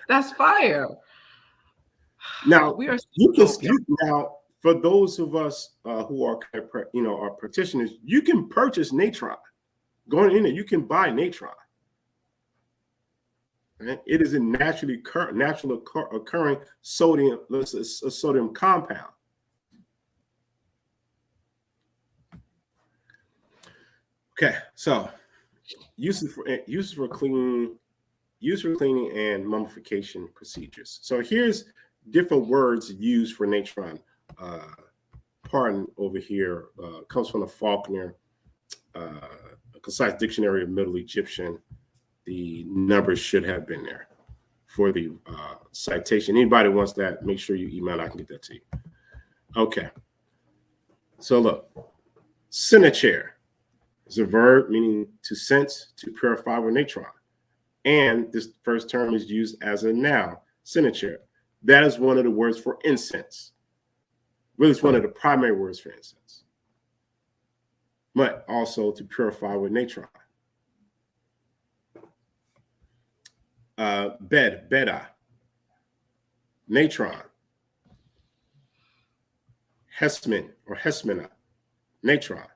That's fire. Now, we are now for those of us who are are practitioners, you can purchase natron. Going in there, you can buy natron. Right? It is a naturally occurring sodium, a sodium compound. Okay, so use for cleaning and mummification procedures. So here's different words used for natron. Pardon over here comes from the Faulkner, a concise dictionary of Middle Egyptian. The numbers should have been there for the citation. Anybody wants that, make sure you email. I can get that to you. Okay. So look, sinacher is a verb meaning to sense, to purify with natron. And this first term is used as a noun, signature. That is one of the words for incense. Really, it's one of the primary words for incense, but also to purify with natron. Beda, natron. Hesmin or hesmina, natron.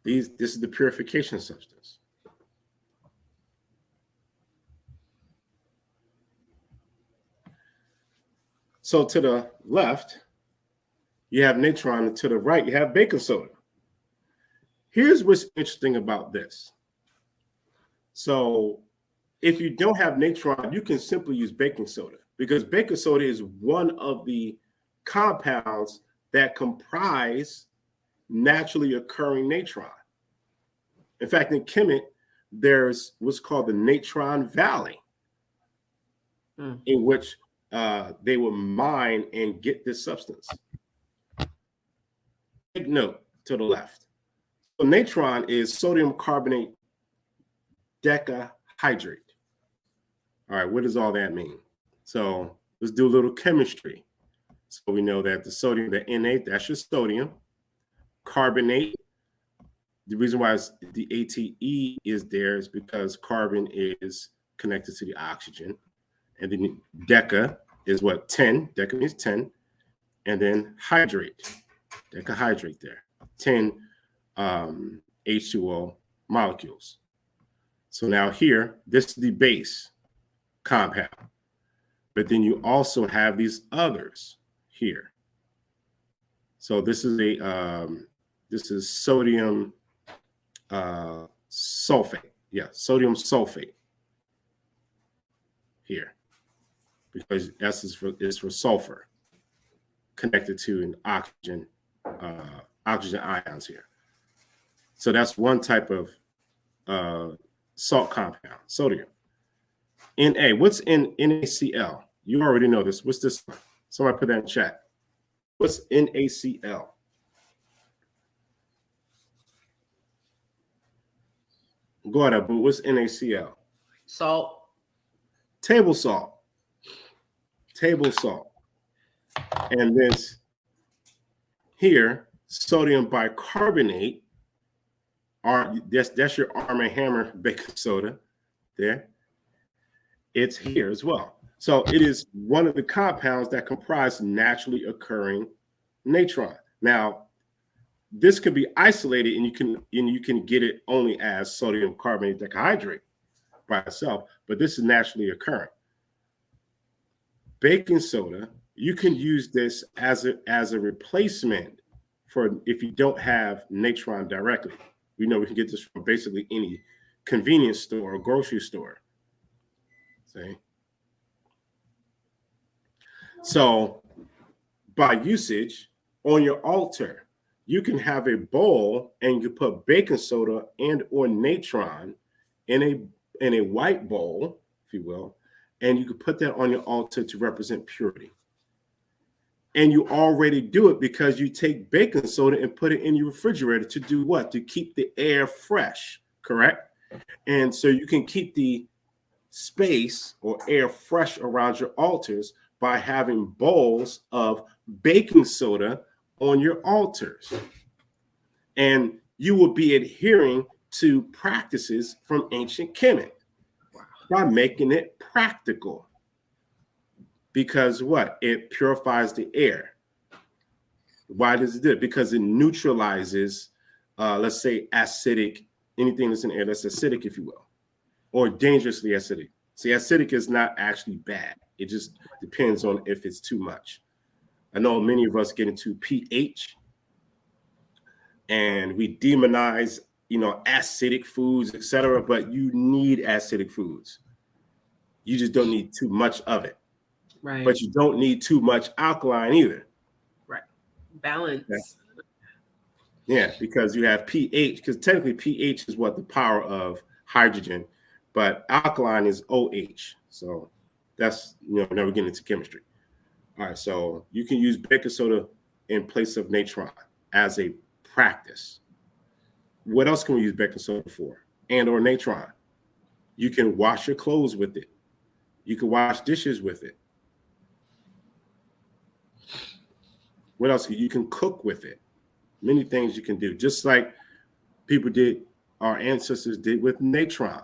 This is the purification substance. So to the left, you have natron, and to the right, you have baking soda. Here's what's interesting about this. So if you don't have natron, you can simply use baking soda, because baking soda is one of the compounds that comprise naturally occurring natron. In fact, in Kemet, there's what's called the Natron Valley, in which they will mine and get this substance. Take note to the left. So natron is sodium carbonate decahydrate. All right, what does all that mean? So let's do a little chemistry. So we know that the sodium, the Na, that's your sodium. Carbonate, the reason why the ATE is there is because carbon is connected to the oxygen. And then deca is what? 10. Deca means 10. And then hydrate, decahydrate there. 10 H2O molecules. So now here, this is the base compound. But then you also have these others here. So this is sodium sulfate. Yeah, sodium sulfate here, because S is for sulfur, connected to an oxygen ions here. So that's one type of salt compound, sodium. Na, what's in NaCl? You already know this. What's this? Somebody put that in chat. What's NaCl? Go ahead, Abu. What's NaCl? Salt. Table salt. Table salt. And this here, sodium bicarbonate, that's your Arm & Hammer baking soda there. It's here as well. So it is one of the compounds that comprise naturally occurring natron. Now, this could be isolated, and you can get it only as sodium carbonate decahydrate by itself, but this is naturally occurring. Baking soda, you can use this as a replacement for if you don't have natron directly. We know we can get this from basically any convenience store or grocery store. See? So by usage, on your altar, you can have a bowl and you put baking soda and or natron in a white bowl, if you will, and you can put that on your altar to represent purity. And you already do it because you take baking soda and put it in your refrigerator to do what? To keep the air fresh, correct? And so you can keep the space or air fresh around your altars by having bowls of baking soda on your altars. And you will be adhering to practices from ancient Kemet by making it practical. Because what? It purifies the air. Why does it do it? Because it neutralizes, let's say, acidic, anything that's in the air that's acidic, if you will, or dangerously acidic. See, acidic is not actually bad. It just depends on if it's too much. I know many of us get into pH, and we demonize, acidic foods, etc. But you need acidic foods. You just don't need too much of it. Right. But you don't need too much alkaline either. Right. Balance. Yeah, because you have pH, because technically pH is what the power of hydrogen, but alkaline is OH. So that's, never getting into chemistry. All right, so you can use baking soda in place of natron as a practice. What else can we use baking soda for? And or natron? You can wash your clothes with it. You can wash dishes with it. What else? You can cook with it. Many things you can do, just like people did, our ancestors did with natron.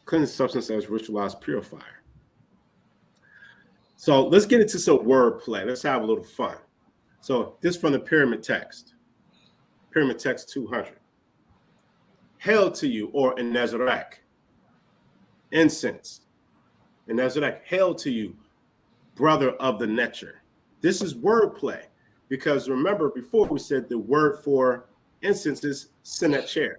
Cleansing substance as ritualized purifier. So let's get into some wordplay. Let's have a little fun. So this from the Pyramid Text. Pyramid Text 200. Hail to you, or in Nazareth, incense. In Nazareth, hail to you, brother of the Netcher. This is wordplay, because remember before we said the word for incense is senacher.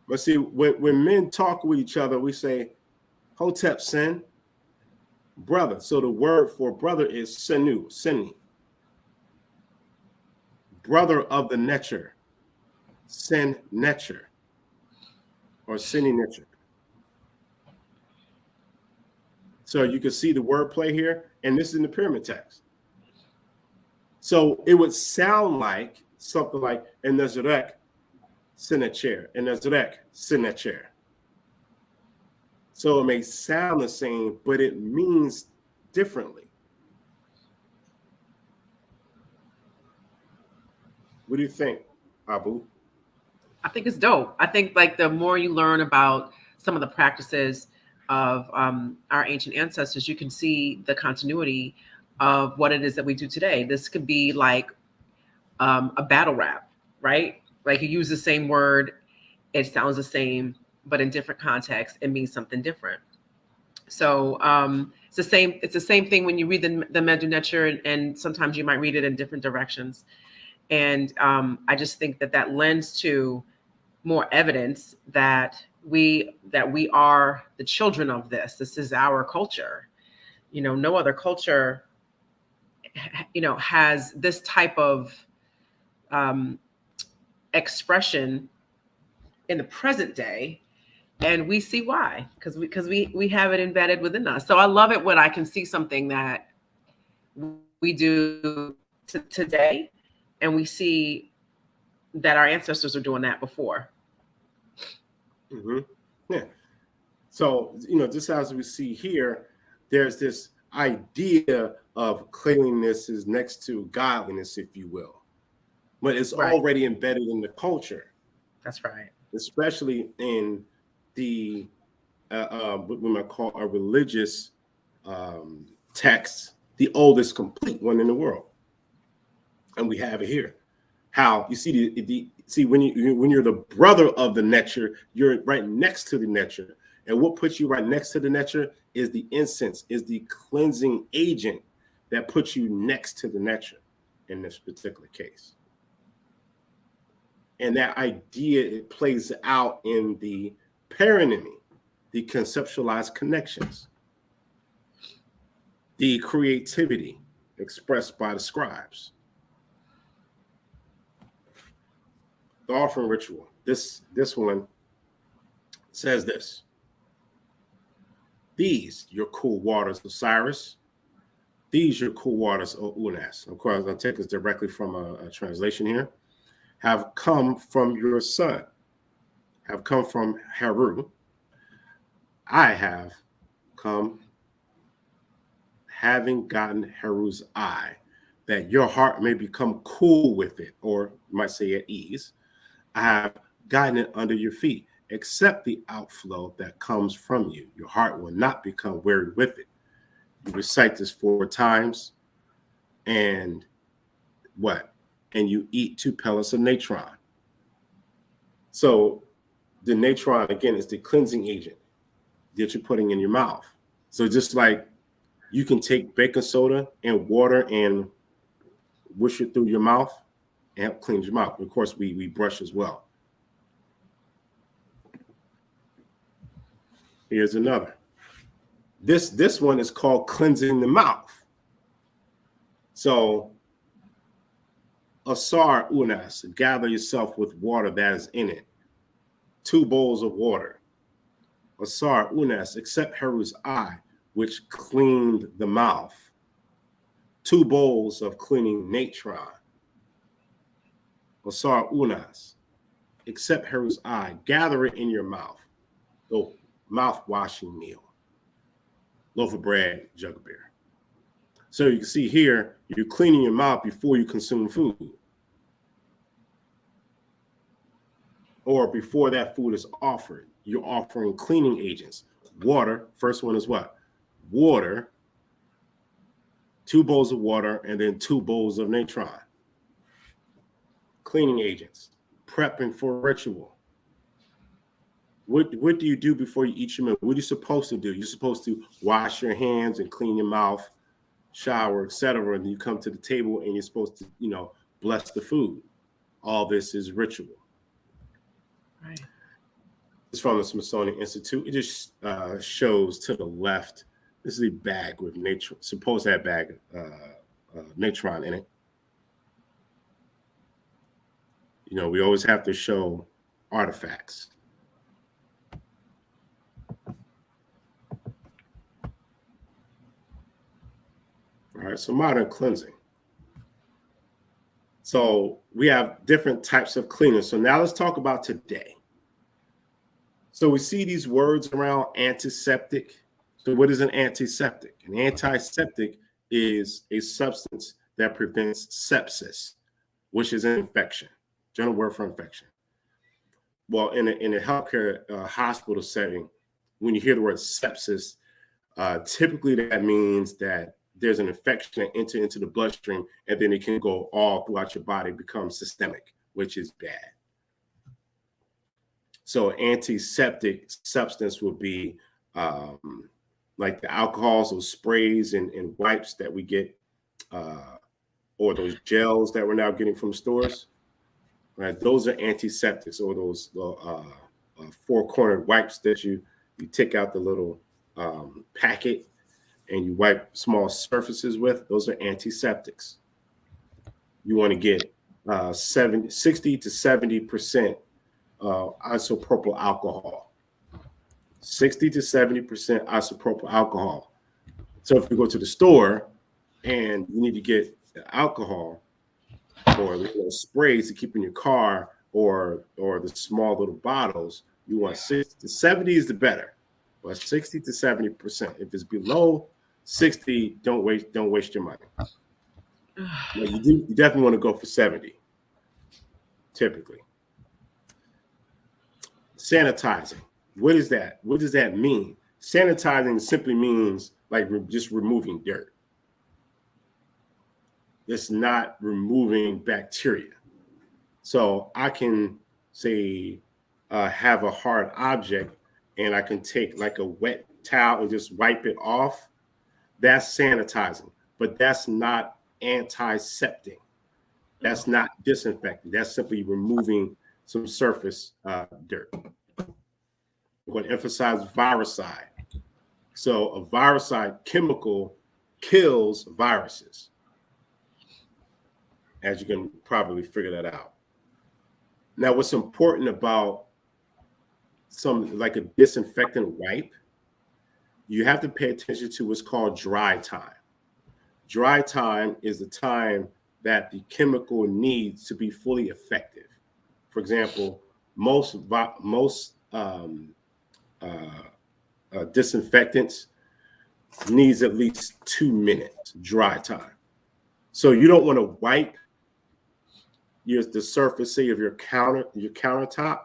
But see, when men talk with each other, we say, Hotep Sen, brother. So the word for brother is senu, seni. Brother of the Netcher, Sen Netcher, or Seni Netcher. So you can see the wordplay here, and this is in the Pyramid Text. So it would sound like something like in Nazareth, Senacher, in Nazareth, Senacher. So it may sound the same, but it means differently. What do you think, Abu? I think it's dope. I think like the more you learn about some of the practices of our ancient ancestors, you can see the continuity of what it is that we do today. This could be like a battle rap, right? Like you use the same word, it sounds the same, but in different contexts, it means something different. So it's the same. It's the same thing when you read the Medu Neter, and sometimes you might read it in different directions. And I just think that lends to more evidence that we are the children of this. This is our culture. You know, no other culture, you know, has this type of expression in the present day, and we see why, because we have it embedded within us. So I love it when I can see something that we do today, and we see that our ancestors are doing that before. Mm-hmm. Yeah. So, you know, just as we see here, there's this idea of cleanliness is next to godliness, if you will, but it's Right. already embedded in the culture. That's right. Especially in the what we might call a religious text, the oldest complete one in the world, and we have it here. How you see see when you're the brother of the Netcher, you're right next to the Netcher, and what puts you right next to the Netcher is the incense, is the cleansing agent that puts you next to the Netcher in this particular case. And that idea, it plays out in the paronymy, the conceptualized connections, the creativity expressed by the scribes. The offering ritual. This one says this. These, your cool waters of Cyrus. These, your cool waters of Unas. Of course, I'll take this directly from a translation here. Have come from your son, have come from Heru. I have come having gotten Heru's eye, that your heart may become cool with it, or you might say at ease. I have gotten it under your feet. Accept the outflow that comes from you. Your heart will not become weary with it. You recite this 4 times, and what? And you eat 2 pellets of natron. So the natron, again, is the cleansing agent that you're putting in your mouth. So just like you can take baking soda and water and whoosh it through your mouth and help cleanse your mouth. Of course, we brush as well. Here's another. This one is called cleansing the mouth. So Asar Unas, gather yourself with water that is in it. 2 bowls of water. Asar Unas, accept Heru's eye, which cleaned the mouth. 2 bowls of cleaning natron. Asar Unas. except her whose eye, gather it in your mouth. The mouth-washing meal. Loaf of bread, jug of beer. So you can see here, you're cleaning your mouth before you consume food. Or before that food is offered, you're offering cleaning agents. Water, first one is what? Water, 2 bowls of water, and then 2 bowls of natron. Cleaning agents, prepping for ritual. What do you do before you eat your meal? What are you supposed to do? You're supposed to wash your hands and clean your mouth, shower, etc. And you come to the table and you're supposed to, bless the food. All this is ritual. Right. It's from the Smithsonian Institute. It just shows to the left. This is a bag with natron. Supposed to have bag natron in it. We always have to show artifacts. All right, so modern cleansing. So we have different types of cleaning. So now let's talk about today. So we see these words around antiseptic. So what is an antiseptic? An antiseptic is a substance that prevents sepsis, which is an infection, general word for infection. Well, in a healthcare hospital setting, when you hear the word sepsis, typically that means that there's an infection that enters into the bloodstream, and then it can go all throughout your body, become systemic, which is bad. So antiseptic substance would be like the alcohols, those sprays and wipes that we get, or those gels that we're now getting from stores. Right, those are antiseptics, or those 4-cornered wipes that you take out the little packet and you wipe small surfaces with. Those are antiseptics. You want to get 60 to 70% isopropyl alcohol. 60 to 70% isopropyl alcohol. So if you go to the store and you need to get alcohol or sprays to keep in your car, or the small little bottles, you want 60 to 70 is the better, but 60 to 70%. If it's below 60, don't waste your money. You definitely want to go for 70, typically. Sanitizing. What is that? What does that mean? Sanitizing simply means like just removing dirt. It's not removing bacteria. So I can say have a hard object and I can take like a wet towel and just wipe it off. That's sanitizing, but that's not antiseptic. That's not disinfecting. That's simply removing some surface dirt. We're going to emphasize virucide. So a virucide chemical kills viruses, as you can probably figure that out. Now, what's important about some like a disinfectant wipe, you have to pay attention to what's called dry time. Dry time is the time that the chemical needs to be fully effective. For example, most disinfectants needs at least 2 minutes dry time. So you don't want to wipe the surface, say, of your countertop,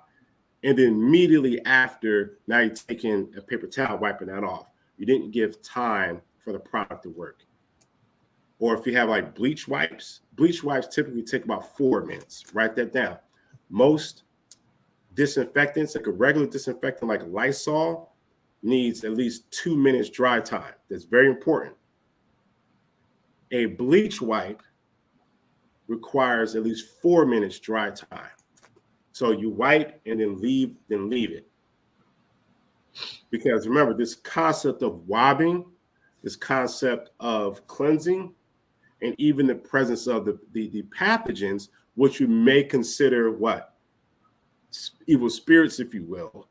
and then immediately after, now you're taking a paper towel, wiping that off. You didn't give time for the product to work. Or if you have like bleach wipes typically take about 4 minutes. Write that down. Most disinfectants, like a regular disinfectant like Lysol, needs at least 2 minutes dry time. That's very important. A bleach wipe requires at least 4 minutes dry time. So you wipe and then leave it. Because remember, this concept of wabbing, this concept of cleansing, and even the presence of the pathogens, which you may consider what? Evil spirits, if you will.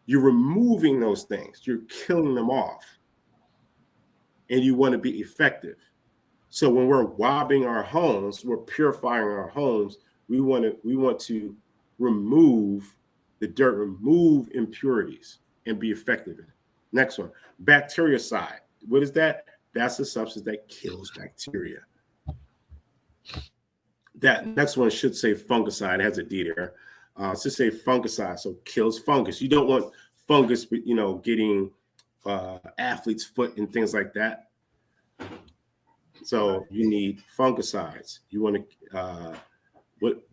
You're removing those things. You're killing them off. And you want to be effective. So when we're wabbing our homes, we're purifying our homes, we want to remove the dirt, remove impurities, and be effective in it. Next one, bactericide. What is that? That's a substance that kills bacteria. That next one should say fungicide. It has a D there. It should say fungicide, so kills fungus. You don't want fungus, getting athlete's foot and things like that. So you need fungicides. You want to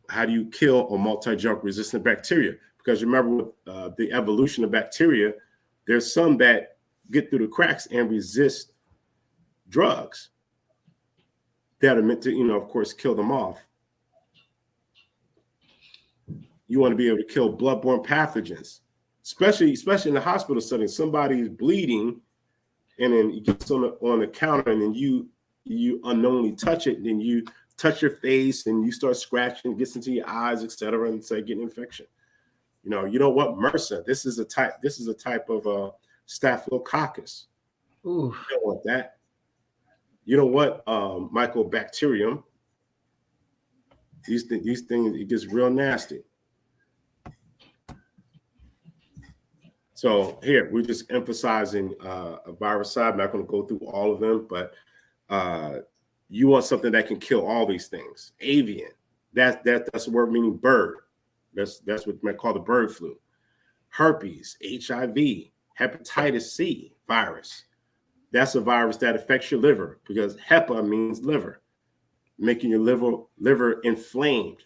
how do you kill a multi-junk resistant bacteria? Because remember, with the evolution of bacteria, there's some that get through the cracks and resist drugs that are meant to, of course, kill them off. You want to be able to kill bloodborne pathogens, especially in the hospital setting. Somebody is bleeding, and then it gets on the counter, and then you unknowingly touch it, and then you touch your face, and you start scratching, gets into your eyes, etc., and say getting infection. You don't want MRSA. This is a type of staphylococcus. Ooh. You don't want that. You don't want mycobacterium. These things, it gets real nasty. So here, we're just emphasizing a virus side. I'm not going to go through all of them, but you want something that can kill all these things. Avian, that's a word meaning bird. That's what you might call the bird flu. Herpes, HIV, hepatitis C virus. That's a virus that affects your liver, because HEPA means liver, making your liver inflamed,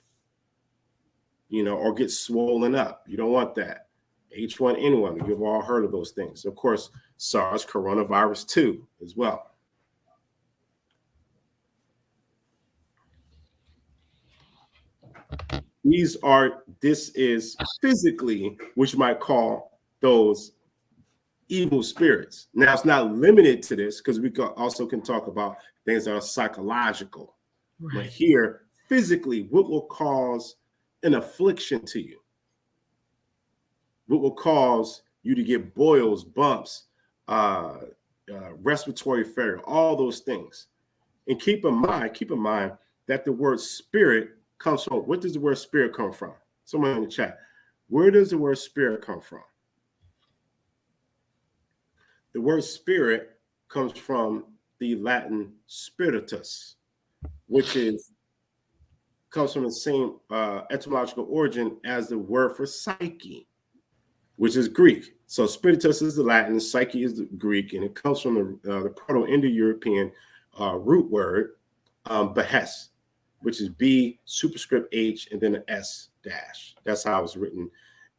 or get swollen up. You don't want that. H1N1, you've all heard of those things. Of course, SARS coronavirus 2 as well. This is physically, which you might call those evil spirits. Now, it's not limited to this, because we also can talk about things that are psychological. Right. But here, physically, what will cause an affliction to you? What will cause you to get boils, bumps, respiratory failure, all those things. And keep in mind that the word spirit comes from, what does the word spirit come from? Someone in the chat, where does the word spirit come from? The word spirit comes from the Latin spiritus, which comes from the same etymological origin as the word for psyche, which is Greek. So spiritus is the Latin, psyche is the Greek, and it comes from the Proto-Indo-European root word behes, which is B superscript H and then an S dash. That's how it's written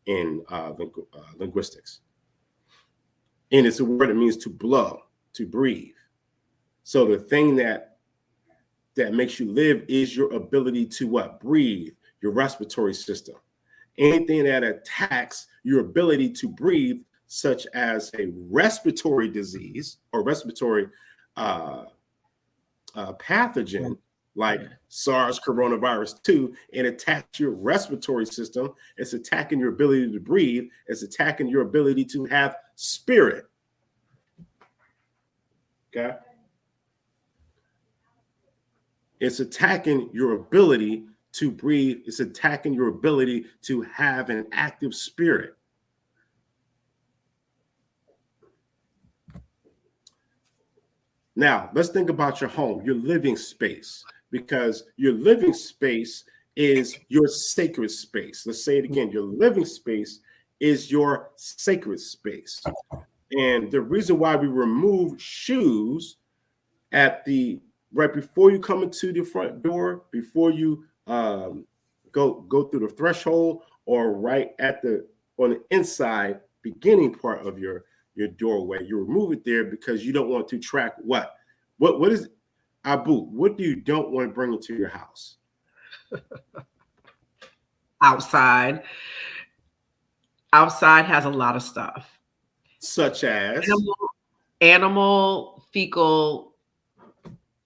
in linguistics. And it's a word that means to blow, to breathe. So the thing that makes you live is your ability to what? Breathe, your respiratory system. Anything that attacks your ability to breathe, such as a respiratory disease or respiratory pathogen like SARS coronavirus 2, and attacks your respiratory system, it's attacking your ability to breathe, it's attacking your ability to have spirit. Okay? It's attacking your ability to breathe. It's attacking your ability to have an active spirit. Now, let's think about your home, your living space, because your living space is your sacred space. Let's say it again. Your living space is your sacred space. And the reason why we remove shoes right before you come into the front door, before you go through the threshold, or right on the inside beginning part of your doorway, you remove it there because you don't want to track what is Abu? What do you don't want to bring into your house? Outside has a lot of stuff, such as animal fecal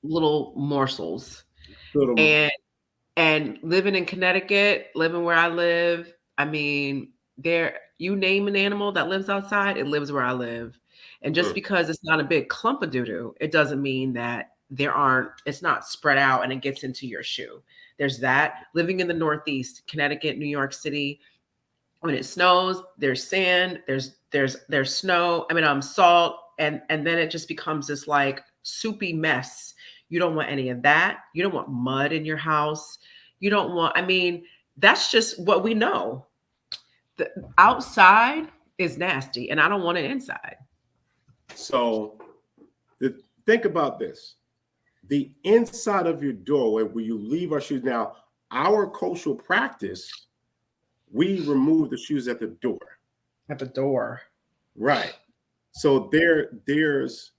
little morsels. And living in Connecticut, living where I live, I mean, you name an animal that lives outside, it lives where I live. And just because it's not a big clump of doo-doo, it doesn't mean that it's not spread out and it gets into your shoe. There's that. Living in the Northeast, Connecticut, New York City, when it snows, there's sand, there's snow, salt, and then it just becomes this like soupy mess. You don't want any of that. You don't want mud in your house. You don't want, that's just what we know. The outside is nasty, and I don't want it inside. So think about this. The inside of your doorway where you leave our shoes. Now, our cultural practice, we remove the shoes at the door. At the door. Right. So there's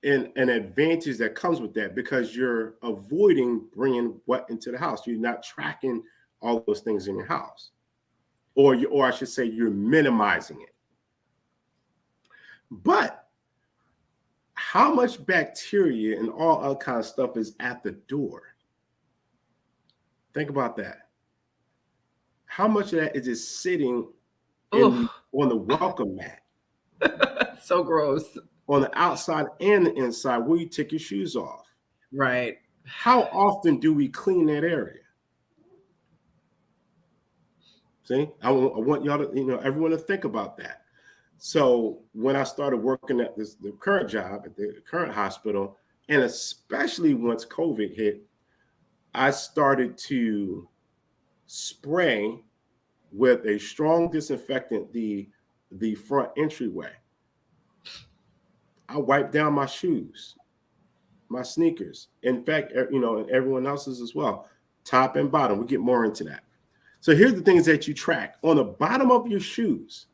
an advantage that comes with that, because you're avoiding bringing what into the house. You're not tracking all those things in your house. Or I should say you're minimizing it. But how much bacteria and all other kind of stuff is at the door? Think about that. How much of that is just sitting on the welcome mat? So gross. On the outside and the inside where you take your shoes off. Right. How often do we clean that area? See, I want y'all to, everyone to think about that. So when I started working at the current job at the current hospital, and especially once COVID hit, I started to spray with a strong disinfectant the front entryway. I wiped down my shoes, my sneakers. In fact, and everyone else's as well, top and bottom. We get more into that. So here's the things that you track on the bottom of your shoes.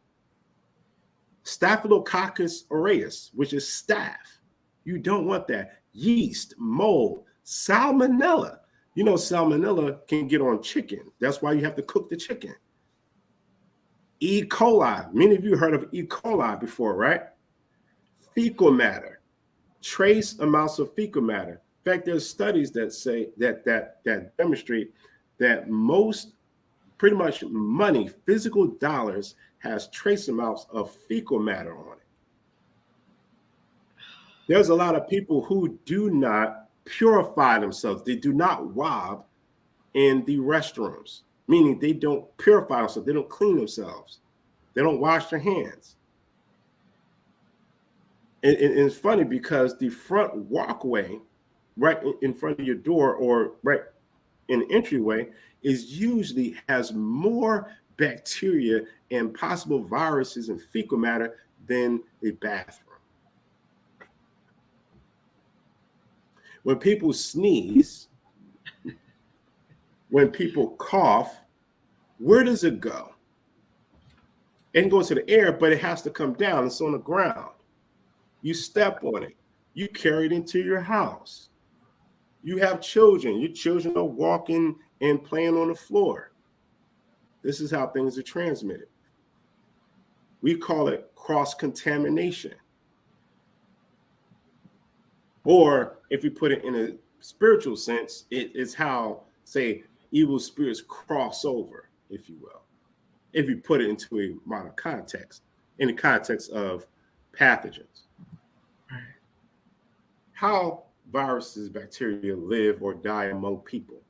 Staphylococcus aureus, which is staph. You don't want that. Yeast, mold, salmonella. Salmonella can get on chicken. That's why you have to cook the chicken. E. coli. Many of you heard of E. coli before, right? Fecal matter. Trace amounts of fecal matter. In fact, there's studies that say that demonstrate that most, pretty much money, physical dollars, has trace amounts of fecal matter on it. There's a lot of people who do not purify themselves. They do not wab in the restrooms, meaning they don't purify themselves. They don't clean themselves. They don't wash their hands. And it's funny because the front walkway right in front of your door or right in the entryway usually has more bacteria and possible viruses and fecal matter than a bathroom. When people sneeze, when people cough, where does it go? It goes to the air, but it has to come down. It's on the ground. You step on it. You carry it into your house. You have children. Your children are walking and playing on the floor. This is how things are transmitted. We call it cross-contamination. Or if we put it in a spiritual sense, it is how, say, evil spirits cross over, if you will, if you put it into a modern context, in the context of pathogens. How viruses, bacteria live or die among people.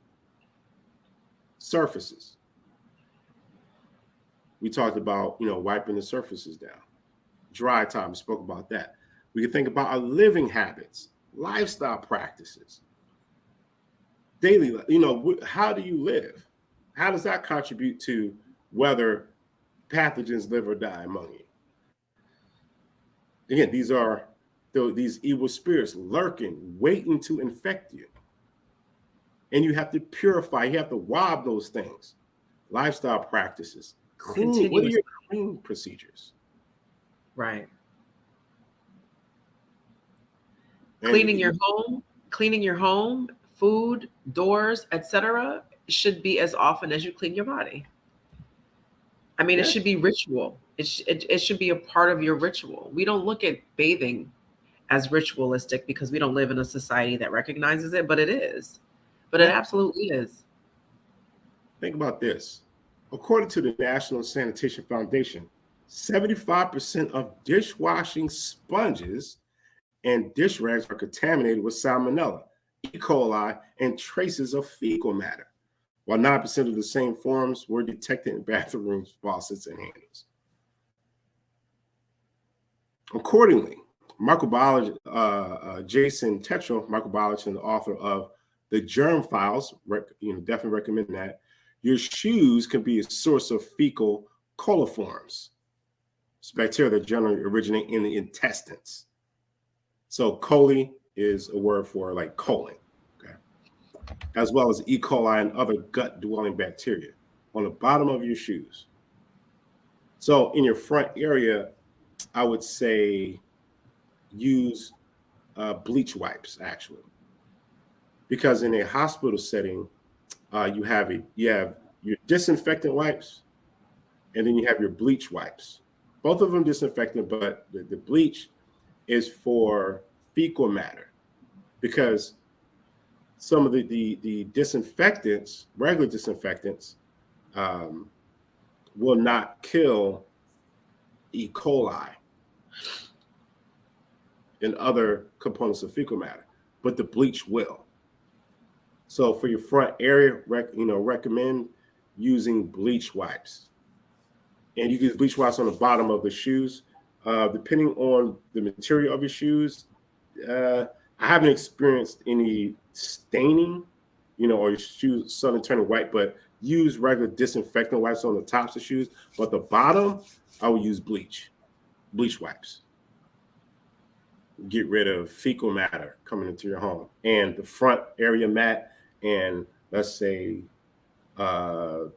Surfaces. We talked about, wiping the surfaces down. Dry time, we spoke about that. We can think about our living habits, lifestyle practices, daily, how do you live? How does that contribute to whether pathogens live or die among you? Again, these are these evil spirits lurking, waiting to infect you. And you have to purify, you have to wab those things. Lifestyle practices. Clean. What are your cleaning procedures? Right. Cleaning your home, food, doors, etc. should be as often as you clean your body. It should be ritual. It should be a part of your ritual. We don't look at bathing as ritualistic because we don't live in a society that recognizes it, but it is. But it absolutely is. Think about this. According to the National Sanitation Foundation, 75% of dishwashing sponges and dish rags are contaminated with salmonella, E. coli, and traces of fecal matter, while 9% of the same forms were detected in bathrooms, faucets, and handles. Accordingly, microbiologist Jason Tetro, microbiologist and the author of The Germ Files, definitely recommend that. Your shoes can be a source of fecal coliforms. It's bacteria that generally originate in the intestines. So coli is a word for like colon, okay? As well as E. coli and other gut-dwelling bacteria on the bottom of your shoes. So in your front area, I would say use bleach wipes, because in a hospital setting, you have your disinfectant wipes, and then you have your bleach wipes. Both of them disinfectant, but the bleach is for fecal matter, because some of the disinfectants, regular disinfectants, will not kill E. coli and other components of fecal matter, but the bleach will. So for your front area, recommend using bleach wipes. And you can use bleach wipes on the bottom of the shoes. Depending on the material of your shoes, I haven't experienced any staining, or your shoes suddenly turning white, but use regular disinfectant wipes on the tops of shoes. But the bottom, I would use bleach wipes. Get rid of fecal matter coming into your home. And the front area mat, and let's say 3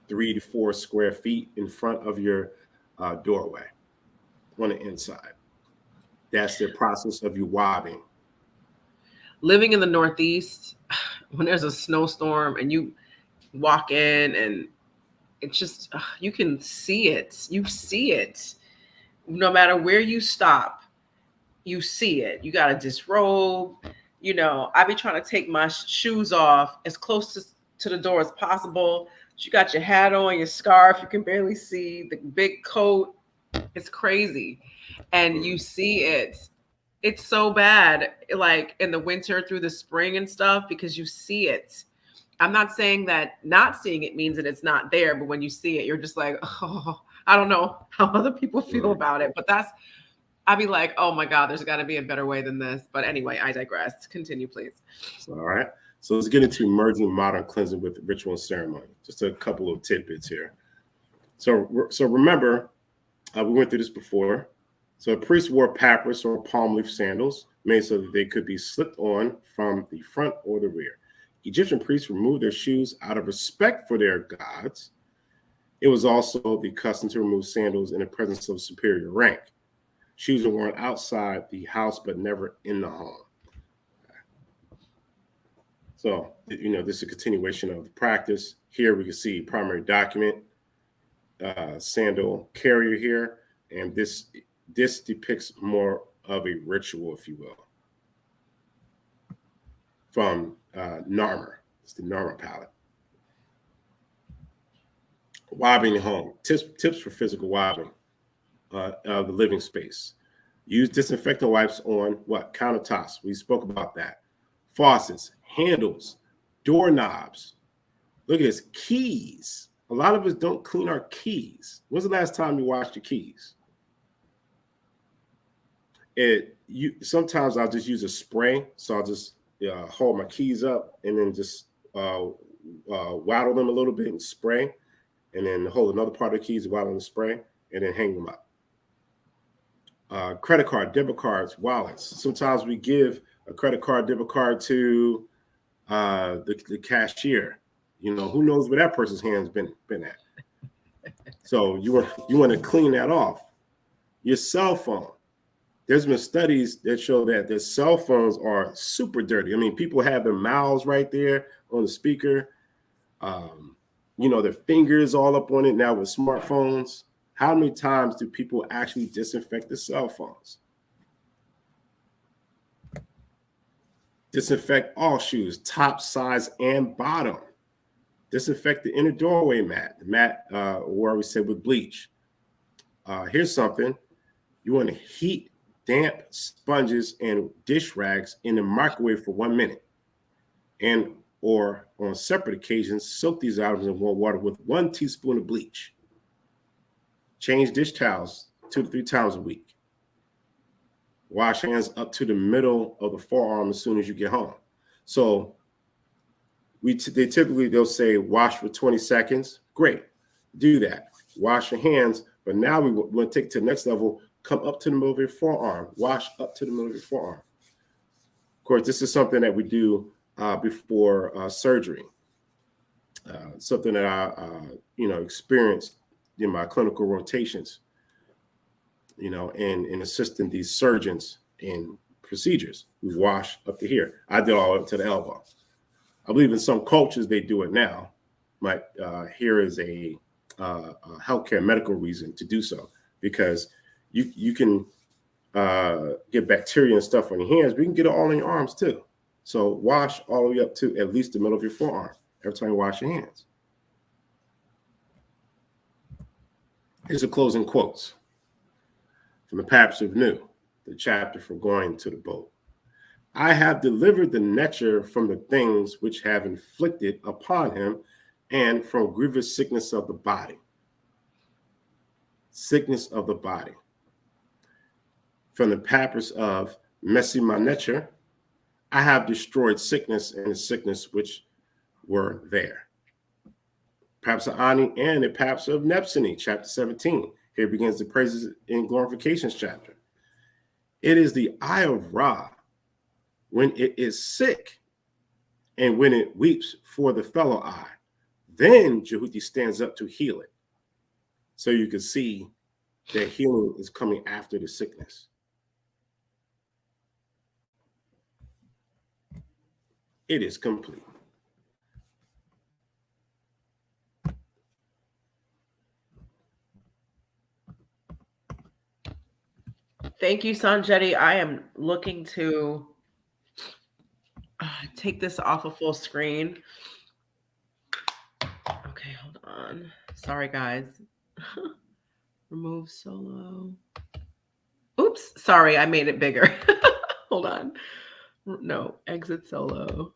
to 4 square feet in front of your doorway on the inside. That's the process of you wabbing. Living in the Northeast, when there's a snowstorm and you walk in and it's just, you can see it. You see it. No matter where you stop, you see it. You got to disrobe. I be trying to take my shoes off as close to the door as possible. You got your hat on, your scarf. You can barely see the big coat. It's crazy. And you see it. It's so bad, like in the winter through the spring and stuff, because you see it. I'm not saying that not seeing it means that it's not there, but when you see it, you're just like, oh, I don't know how other people feel about it. But I'd be like, oh my God, there's got to be a better way than this. But anyway, I digress. Continue, please. All right. So let's get into merging modern cleansing with ritual and ceremony. Just a couple of tidbits here. So remember, we went through this before. So a priest wore papyrus or palm leaf sandals made so that they could be slipped on from the front or the rear. Egyptian priests removed their shoes out of respect for their gods. It was also the custom to remove sandals in the presence of superior rank. Shoes are worn outside the house, but never in the home. So, this is a continuation of the practice. Here we can see primary document, sandal carrier here, and this depicts more of a ritual, if you will, from Narmer. It's the Narmer palette. Wabbing the home. Tips for physical wabbing of the living space. Use disinfectant wipes on countertops. We spoke about that. Faucets, handles, doorknobs. Look at this, keys. A lot of us don't clean our keys. When's the last time you washed your keys? Sometimes I'll just use a spray. So I'll just hold my keys up and then just waddle them a little bit and spray, and then hold another part of the keys, waddle and spray, and then hang them up. Credit card, debit cards, wallets. Sometimes we give a credit card, debit card to the cashier. Who knows where that person's hand's been at. So you want to clean that off. Your cell phone. There's been studies that show that their cell phones are super dirty. I mean, people have their mouths right there on the speaker. Their fingers all up on it now with smartphones. How many times do people actually disinfect the cell phones? Disinfect all shoes, top, sides, and bottom. Disinfect the inner doorway mat, where we said with bleach. Here's something. You want to heat damp sponges and dish rags in the microwave for 1 minute, and or on separate occasions, soak these items in warm water with 1 teaspoon of bleach. Change dish towels 2 to 3 times a week. Wash hands up to the middle of the forearm as soon as you get home. So they'll say wash for 20 seconds. Great, do that. Wash your hands, but now we want to take it to the next level. Come up to the middle of your forearm. Wash up to the middle of your forearm. Of course, this is something that we do before surgery. Something that I experienced in my clinical rotations, and assisting these surgeons in procedures. We wash up to here. I did all up to the elbow. I believe in some cultures they do it now, but here is a healthcare medical reason to do so, because you can get bacteria and stuff on your hands, but you can get it all in your arms too. So wash all the way up to at least the middle of your forearm every time you wash your hands. Here's the closing quotes from the Paps of New, the chapter for going to the boat. I have delivered the necher from the things which have inflicted upon him, and from grievous sickness of the body. Sickness of the body. From the papyrus of Messi my necher, I have destroyed sickness and the sickness which were there. Paps of Ani and the Paps of Nepsini, chapter 17. Here begins the praises and glorifications chapter. It is the eye of Ra when it is sick and when it weeps for the fellow eye. Then Jehuti stands up to heal it. So you can see that healing is coming after the sickness. It is complete. Thank you, Sonjedi. I am looking to take this off of full screen. Okay, hold on. Sorry, guys. Remove solo. Oops, sorry, I made it bigger. Hold on. No, exit solo.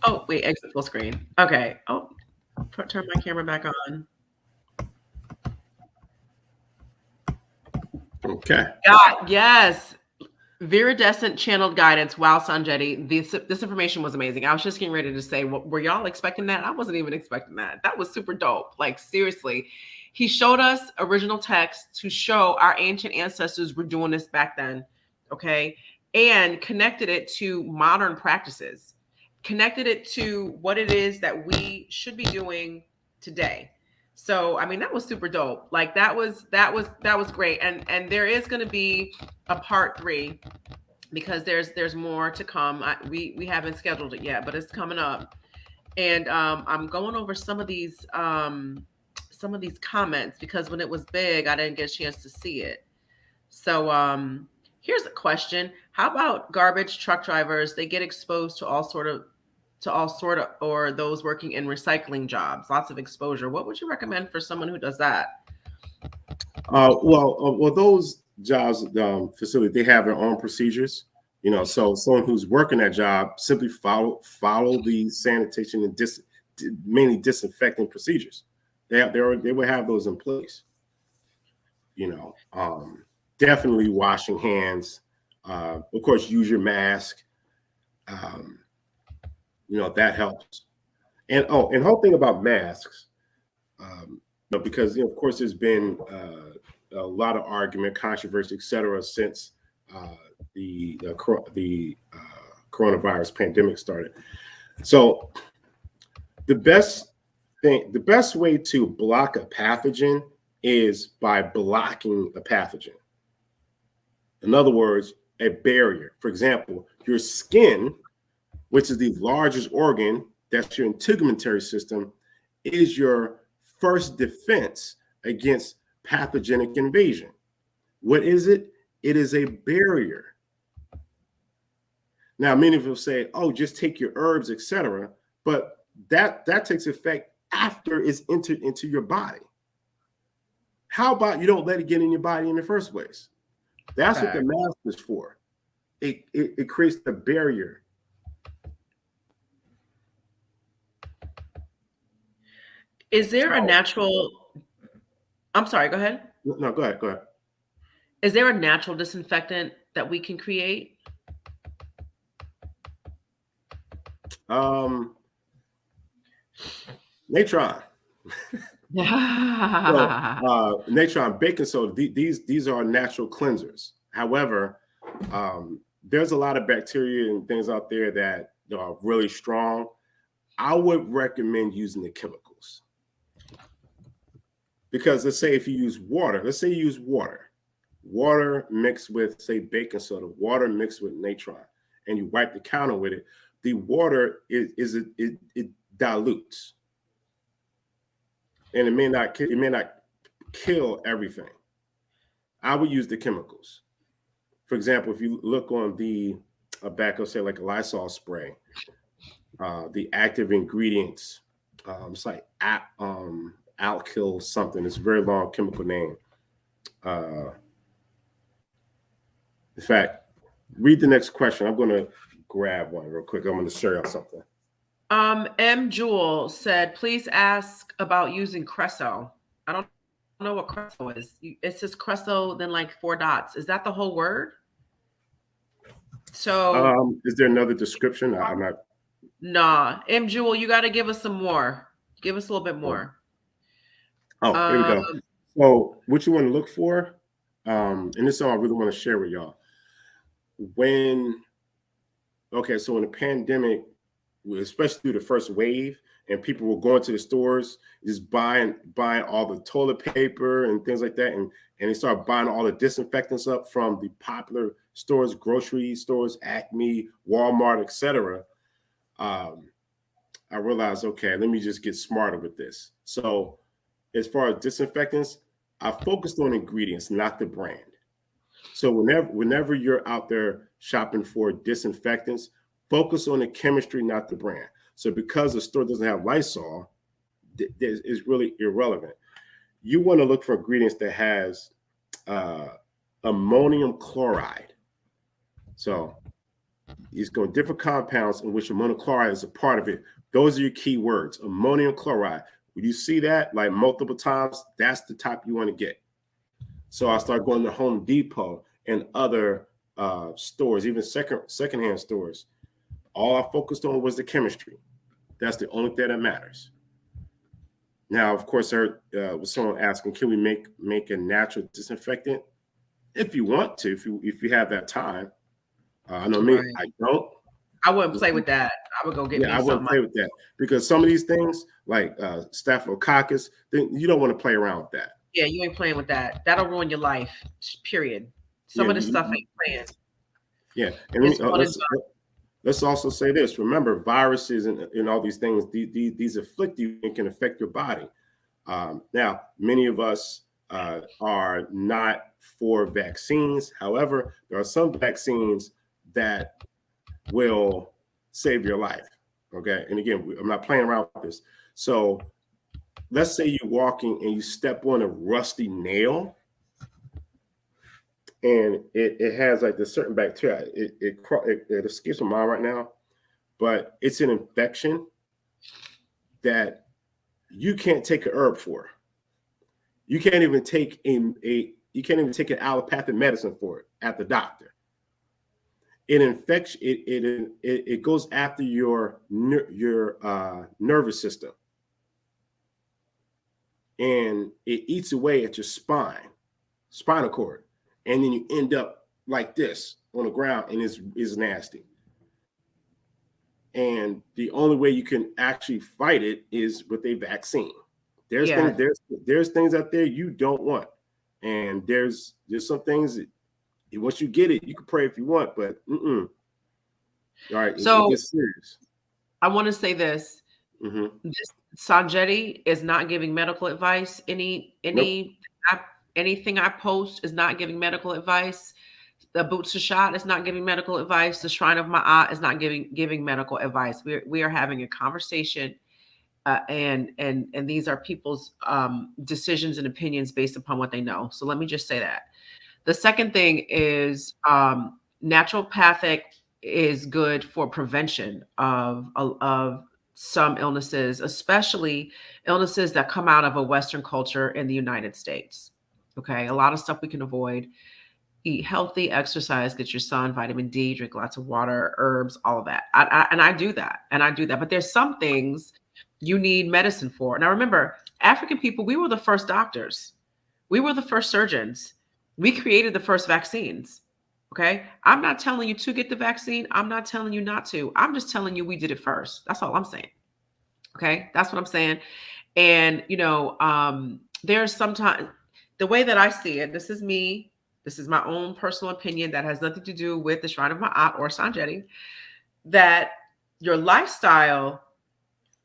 Oh, wait, exit full screen. Okay. Oh, turn my camera back on. Okay. God, yes. Viridescent channeled guidance. Wow, Sonjedi. This information was amazing. I was just getting ready to say, were y'all expecting that? I wasn't even expecting that. That was super dope. Like, seriously. He showed us original text to show our ancient ancestors were doing this back then. Okay. And connected it to modern practices. Connected it to what it is that we should be doing today. So, I mean, that was super dope. Like that was great. And there is going to be a part 3 because there's more to come. We haven't scheduled it yet, but it's coming up. And I'm going over some of these comments because when it was big, I didn't get a chance to see it. So here's a question. How about garbage truck drivers? They get exposed to all sort of, or those working in recycling jobs, lots of exposure. What would you recommend for someone who does that? Well, those jobs, facility, they have their own procedures, so someone who's working that job simply follow the sanitation and mainly disinfecting procedures. They will have those in place. Definitely washing hands. Of course, use your mask. That helps. And whole thing about masks, because of course there's been a lot of argument, controversy, etc., since the coronavirus pandemic started. So the best way to block a pathogen is by blocking a pathogen. In other words, a barrier. For example, your skin, which is the largest organ, that's your integumentary system, is your first defense against pathogenic invasion. What is it? It is a barrier. Now, many people say, "Oh, just take your herbs, etc." But that takes effect after it's entered into your body. How about you don't let it get in your body in the first place? That's what the Fact. mask is for. It creates the barrier. Is there a So natural, I'm sorry, go ahead. no, go ahead, go ahead. Is there a natural disinfectant that we can create? Um, Natron. So Yeah. natron, baking soda. These are natural cleansers. However, there's a lot of bacteria and things out there that are really strong. I would recommend using the chemicals because let's say if you use water, let's say you use water mixed with say baking soda, water mixed with natron, and you wipe the counter with it. The water it dilutes, and it may not kill everything. I would use the chemicals. For example, if you look on the back of say like a Lysol spray, the active ingredients, it's like alkyl something. It's a very long chemical name. Uh, in fact, read the next question. I'm going to grab one real quick. I'm going to show y'all something. M. Jewel said, please ask about using Cresso. I don't know what Cresso is. It says Cresso, then like 4 dots. Is that the whole word? So, Is there another description? I'm not. nah. M. Jewel, you got to give us some more. Give us a little bit more. Oh, here we go. So, what you want to look for, and this is all I really want to share with y'all. So in the pandemic, especially through the first wave, and people were going to the stores, just buying all the toilet paper and things like that, and they started buying all the disinfectants up from the popular stores, grocery stores, Acme, Walmart, etc. I realized, okay, let me just get smarter with this. So as far as disinfectants, I focused on ingredients, not the brand. So whenever you're out there shopping for disinfectants, focus on the chemistry, not the brand. So because the store doesn't have Lysol, it's really irrelevant. You want to look for ingredients that has ammonium chloride. So it's going different compounds in which ammonium chloride is a part of it. Those are your key words, ammonium chloride. When you see that like multiple times, that's the type you want to get. So I started going to Home Depot and other stores, even secondhand stores. All I focused on was the chemistry. That's the only thing that matters. Now, of course, there was someone asking, can we make a natural disinfectant? If you want to, if you have that time. I know me, Right. I don't. I wouldn't play with that. I would go get me I wouldn't something. play with that because some of these things, like staphylococcus, you don't want to play around with that. Yeah, you ain't playing with that. That'll ruin your life. Period. Some of this stuff ain't playing. Yeah, and It's one and done. let's also say this. Remember, viruses and all these things, these afflict you and can affect your body. Now, many of us are not for vaccines. However, there are some vaccines that will save your life. Okay, and again, I'm not playing around with this. So let's say you're walking and you step on a rusty nail, and it has like this certain bacteria. It escapes my mind right now, but it's an infection that you can't take a herb for. You can't even take an allopathic medicine for it at the doctor. It infects it goes after your nervous system, and it eats away at your spinal cord, and then you end up like this on the ground, and it's nasty. And the only way you can actually fight it is with a vaccine. There's Yeah. there's things out there you don't want, and there's some things that once you get it, you can pray if you want, but all right, So it gets serious. I want to say this. Mm-hmm. This Sonjedi is not giving medical advice. Nope. Anything I post is not giving medical advice. The Boots to Shot is not giving medical advice. The Shrine of Ma'at is not giving medical advice. We are having a conversation, and these are people's decisions and opinions based upon what they know. So let me just say that. The second thing is naturopathic is good for prevention of some illnesses, especially illnesses that come out of a Western culture in the United States. Okay, a lot of stuff we can avoid. Eat healthy, exercise, get your sun, vitamin D, drink lots of water, herbs, all of that. And I do that, and I do that. But there's some things you need medicine for. And I remember African people, we were the first doctors, we were the first surgeons, we created the first vaccines. Okay, I'm not telling you to get the vaccine. I'm not telling you not to. I'm just telling you we did it first. That's all I'm saying. Okay, that's what I'm saying. And there's sometimes the way that I see it. This is me. This is my own personal opinion that has nothing to do with the Shrine of Ma'at or Sonjedi. That your lifestyle,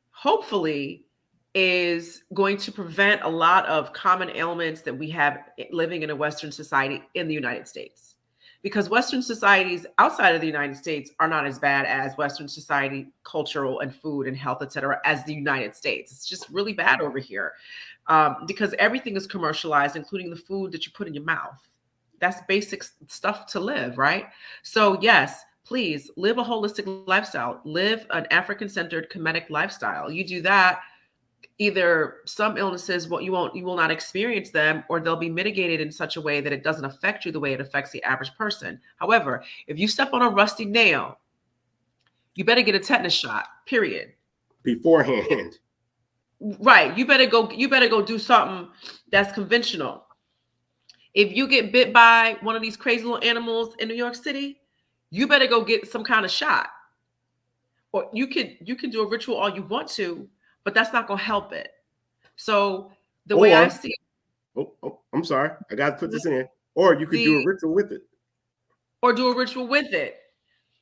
hopefully, is going to prevent a lot of common ailments that we have living in a Western society in the United States. Because Western societies outside of the United States are not as bad as Western society, cultural and food and health, et cetera, as the United States. It's just really bad over here because everything is commercialized, including the food that you put in your mouth. That's basic stuff to live, right? So yes, please live a holistic lifestyle. Live an African-centered Kemetic lifestyle. You do that, either some illnesses you will not experience them, or they'll be mitigated in such a way that it doesn't affect you the way it affects the average person. However, if you step on a rusty nail, you better get a tetanus shot, period. Beforehand. Right. You better go do something that's conventional. If you get bit by one of these crazy little animals in New York City, you better go get some kind of shot. Or you can do a ritual all you want to, but that's not going to help it. So the way I see it, I'm sorry, I got to put this in. Or you could do a ritual with it. Or do a ritual with it.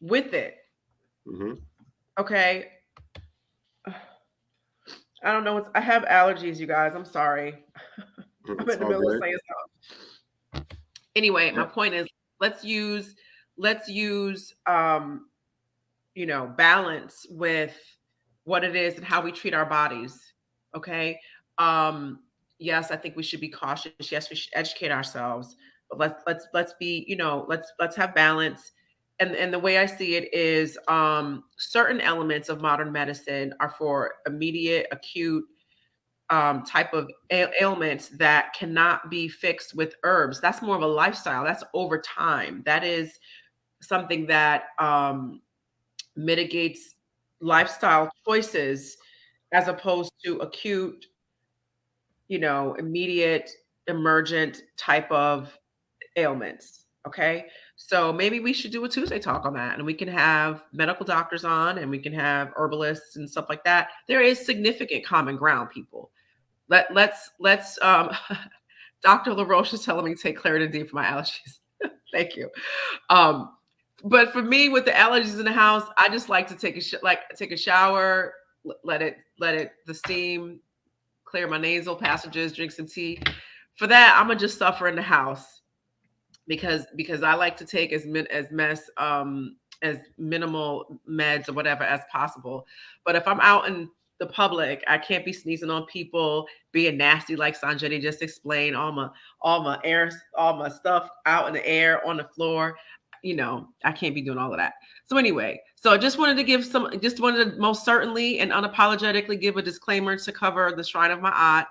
Mm-hmm. Okay. I don't know. I have allergies, you guys. I'm sorry. I'm in the middle of saying something. Anyway, my point is, let's use balance with what it is and how we treat our bodies. Okay. Yes, I think we should be cautious. Yes, we should educate ourselves, but let's be, let's have balance. And the way I see it is certain elements of modern medicine are for immediate, acute type of ailments that cannot be fixed with herbs. That's more of a lifestyle. That's over time. That is something that mitigates lifestyle choices as opposed to acute, immediate, emergent type of ailments. Okay. So maybe we should do a Tuesday talk on that, and we can have medical doctors on, and we can have herbalists and stuff like that. There is significant common ground, people. Let's Dr. LaRoche is telling me to take Claritin-D for my allergies. Thank you. But for me, with the allergies in the house, I just like to take a shower, let the steam clear my nasal passages, drink some tea. For that, I'm gonna just suffer in the house because I like to take as minimal meds or whatever as possible. But if I'm out in the public, I can't be sneezing on people, being nasty like Sonjedi just explained, all my stuff out in the air, on the floor. I can't be doing all of that. So anyway, so I just wanted to most certainly and unapologetically give a disclaimer to cover the Shrine of Ma'at,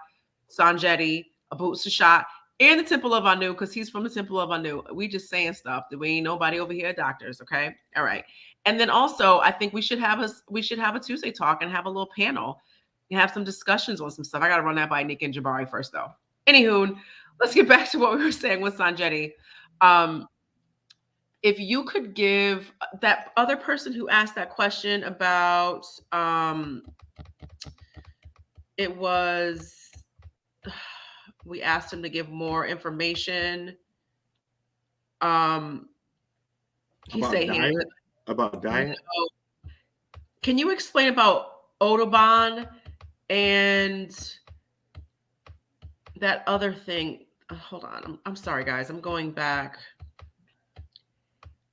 Sonjedi, Abut Sashat, and the Temple of Anu, because he's from the Temple of Anu. We just saying stuff that we ain't nobody over here doctors, okay? All right. And then also, I think we should have a Tuesday talk and have a little panel and have some discussions on some stuff. I got to run that by Nick and Jabari first, though. Anywho, let's get back to what we were saying with Sonjedi. If you could give that other person who asked that question about, it was, we asked him to give more information. He said about diet. Can you explain about Audubon and that other thing? Hold on. I'm sorry, guys. I'm going back.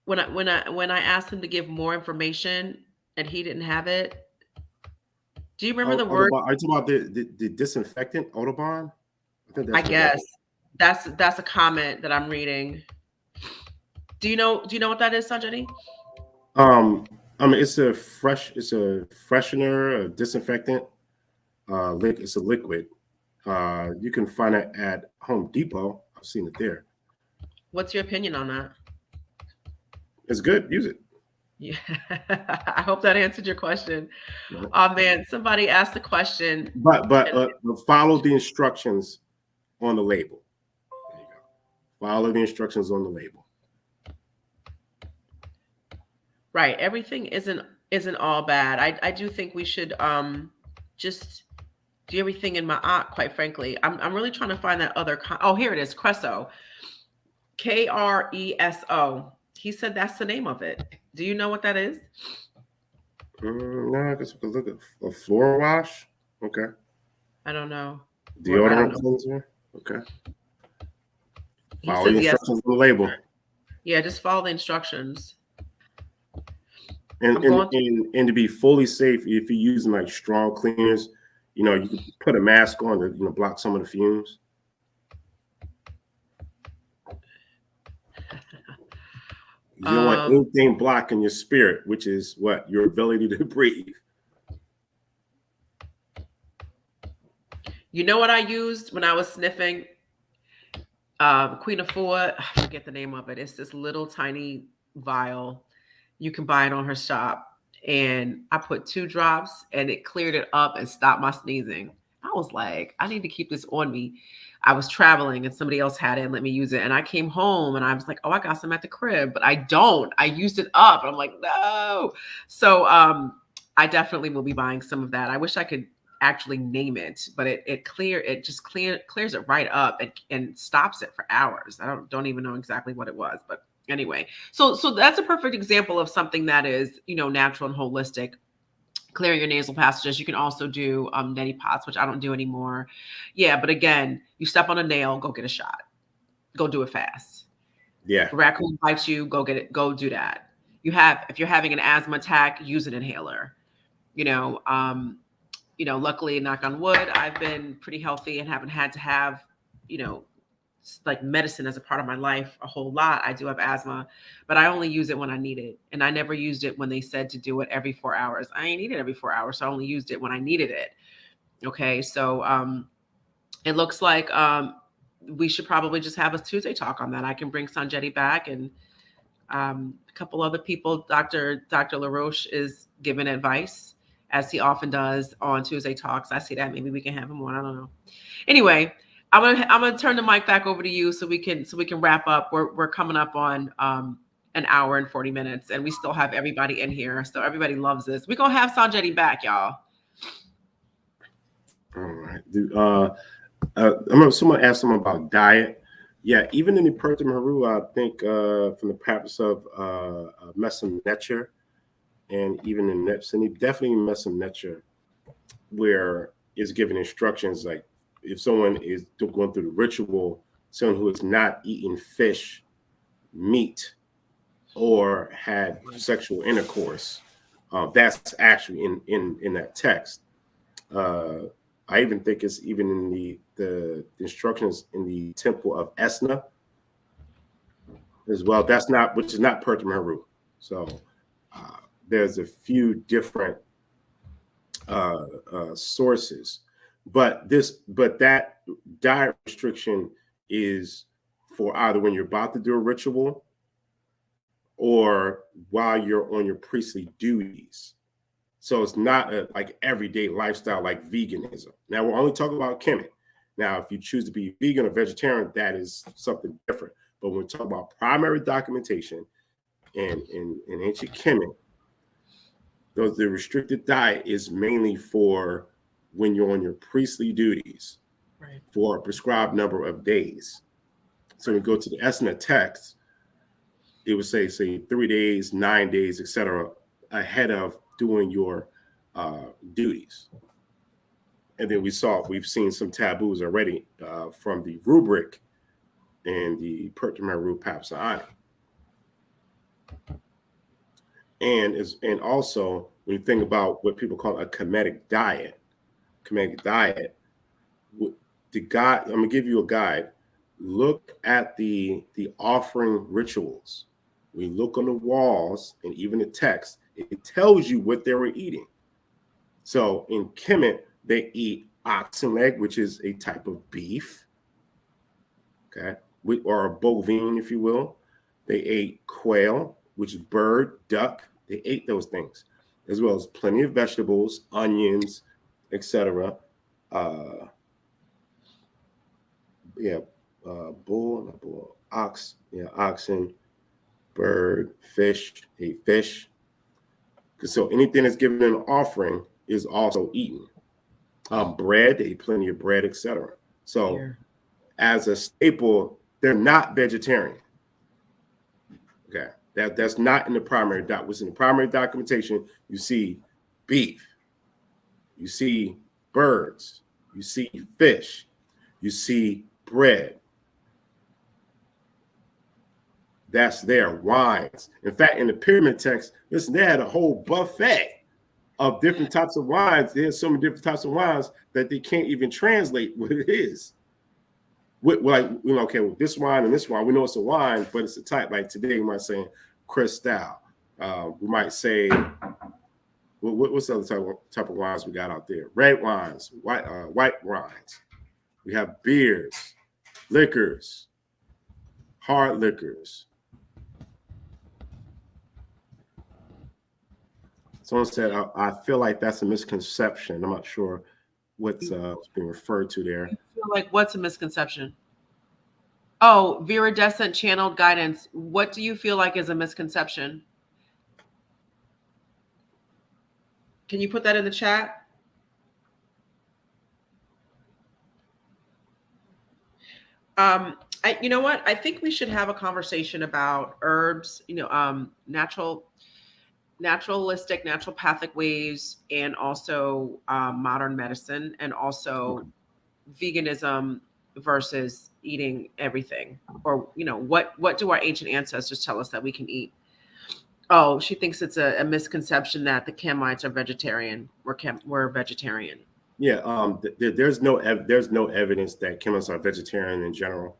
When I asked him to give more information and he didn't have it. Do you remember the word? Are you talking about the disinfectant Audubon? I guess. That's a comment that I'm reading. Do you know what that is, Sanjani? I mean, it's a freshener, a disinfectant. It's a liquid. You can find it at Home Depot. I've seen it there. What's your opinion on that? It's good. Use it. Yeah. I hope that answered your question. Right. Oh man, somebody asked the question. But follow the instructions on the label. There you go. Follow the instructions on the label. Right, everything isn't all bad. I do think we should just do everything in my quite frankly. I'm really trying to find that other oh, here it is, Creso. Kreso. He said that's the name of it. Do you know what that is? No, I guess we could look at a floor wash. Okay. I don't know. I don't Deodorant know. cleanser. Okay. He Follow the says yes. instructions on the label. Yeah, just follow the instructions. And I'm going and to be fully safe, if you're using like strong cleaners, you know, you can put a mask on to block some of the fumes. You don't want anything blocking your spirit, which is what? Your ability to breathe. You know what I used when I was sniffing? Queen of Four. I forget the name of it. It's this little tiny vial. You can buy it on her shop. And I put 2 drops and it cleared it up and stopped my sneezing. I was like, I need to keep this on me. I was traveling and somebody else had it and let me use it. And I came home and I was like, oh, I got some at the crib, but I don't. I used it up. And I'm like, no. So I definitely will be buying some of that. I wish I could actually name it, but it clears it right up and stops it for hours. I don't even know exactly what it was, but anyway, so that's a perfect example of something that is, natural and holistic. Clearing your nasal passages. You can also do neti pots, which I don't do anymore. Yeah, but again, you step on a nail, go get a shot. Go do it fast. Yeah. A raccoon bites you, go get it. Go do that. If you're having an asthma attack, use an inhaler. Luckily, knock on wood, I've been pretty healthy and haven't had to have, like medicine as a part of my life a whole lot. I do have asthma, but I only use it when I need it. And I never used it when they said to do it every 4 hours. I ain't need it every 4 hours. So I only used it when I needed it. Okay. So it looks like we should probably just have a Tuesday talk on that. I can bring Sonjedi back and a couple other people. Dr. LaRoche is giving advice, as he often does on Tuesday talks. I see that. Maybe we can have him on. I don't know. Anyway, I'm gonna turn the mic back over to you so we can wrap up. We're coming up on an hour and 40 minutes, and we still have everybody in here. So everybody loves this. We're gonna have Sonjedi back, y'all. All right. I remember someone asked someone about diet. Yeah, even in the Pertham Haru, I think from the practice of Messam Netcher and even in Nepsini, definitely Messam Netcher, where it's giving instructions like if someone is going through the ritual, someone who is not eating fish, meat, or had sexual intercourse, that's actually in that text. I even think it's even in the instructions in the temple of Esna as well. That's not, which is not Pertham Haru. So there's a few different sources, but that diet restriction is for either when you're about to do a ritual or while you're on your priestly duties. So it's not a like everyday lifestyle like veganism. Now we're only talking about Kemet. Now, if you choose to be vegan or vegetarian, that is something different. But when we talk about primary documentation and in ancient Kemet, the restricted diet is mainly for when you're on your priestly duties, right, for a prescribed number of days. So when we go to the Esna text, it would say 3 days, 9 days, etc., ahead of doing your duties. And then we've seen some taboos already from the rubric and the Pertham Haru Papsa'ani. And also when you think about what people call a Kemetic diet, the guide, I'm gonna give you a guide. look at the offering rituals. We look on the walls and even the text, it tells you what they were eating. So in Kemet, they eat oxen leg, which is a type of beef, okay, or a bovine, if you will. They ate quail, which is bird, duck. They ate those things, as well as plenty of vegetables, onions, etc. Uh, yeah, not bull, ox, yeah, oxen, bird, fish, ate fish. So anything that's given an offering is also eaten. Bread, they eat plenty of bread, etc. So Here. as a staple, they're not vegetarian. Okay, that's not in the primary doc. What's in the primary documentation? You see beef, you see birds, you see fish, you see bread. That's there. Wines. In fact, in the pyramid text, listen, they had a whole buffet of different types of wines. There's so many different types of wines that they can't even translate what it is. Like, you know, okay, well, this wine and this wine, we know it's a wine, but it's a type. Like today, we might say Cristal. We might say, what's the other type of wines we got out there? Red wines, white wines. We have beers, liquors, hard liquors. Someone said, I feel like that's a misconception. I'm not sure what's being referred to there. You feel like what's a misconception? Oh, viridescent channeled guidance. What do you feel like is a misconception? Can you put that in the chat? You know what? I think we should have a conversation about herbs, naturalistic, naturopathic ways, and also modern medicine, and also veganism versus eating everything. Or, what do our ancient ancestors tell us that we can eat? Oh, she thinks it's a misconception that the Kemites are vegetarian. We're vegetarian. Yeah, there's no evidence that Kemites are vegetarian in general.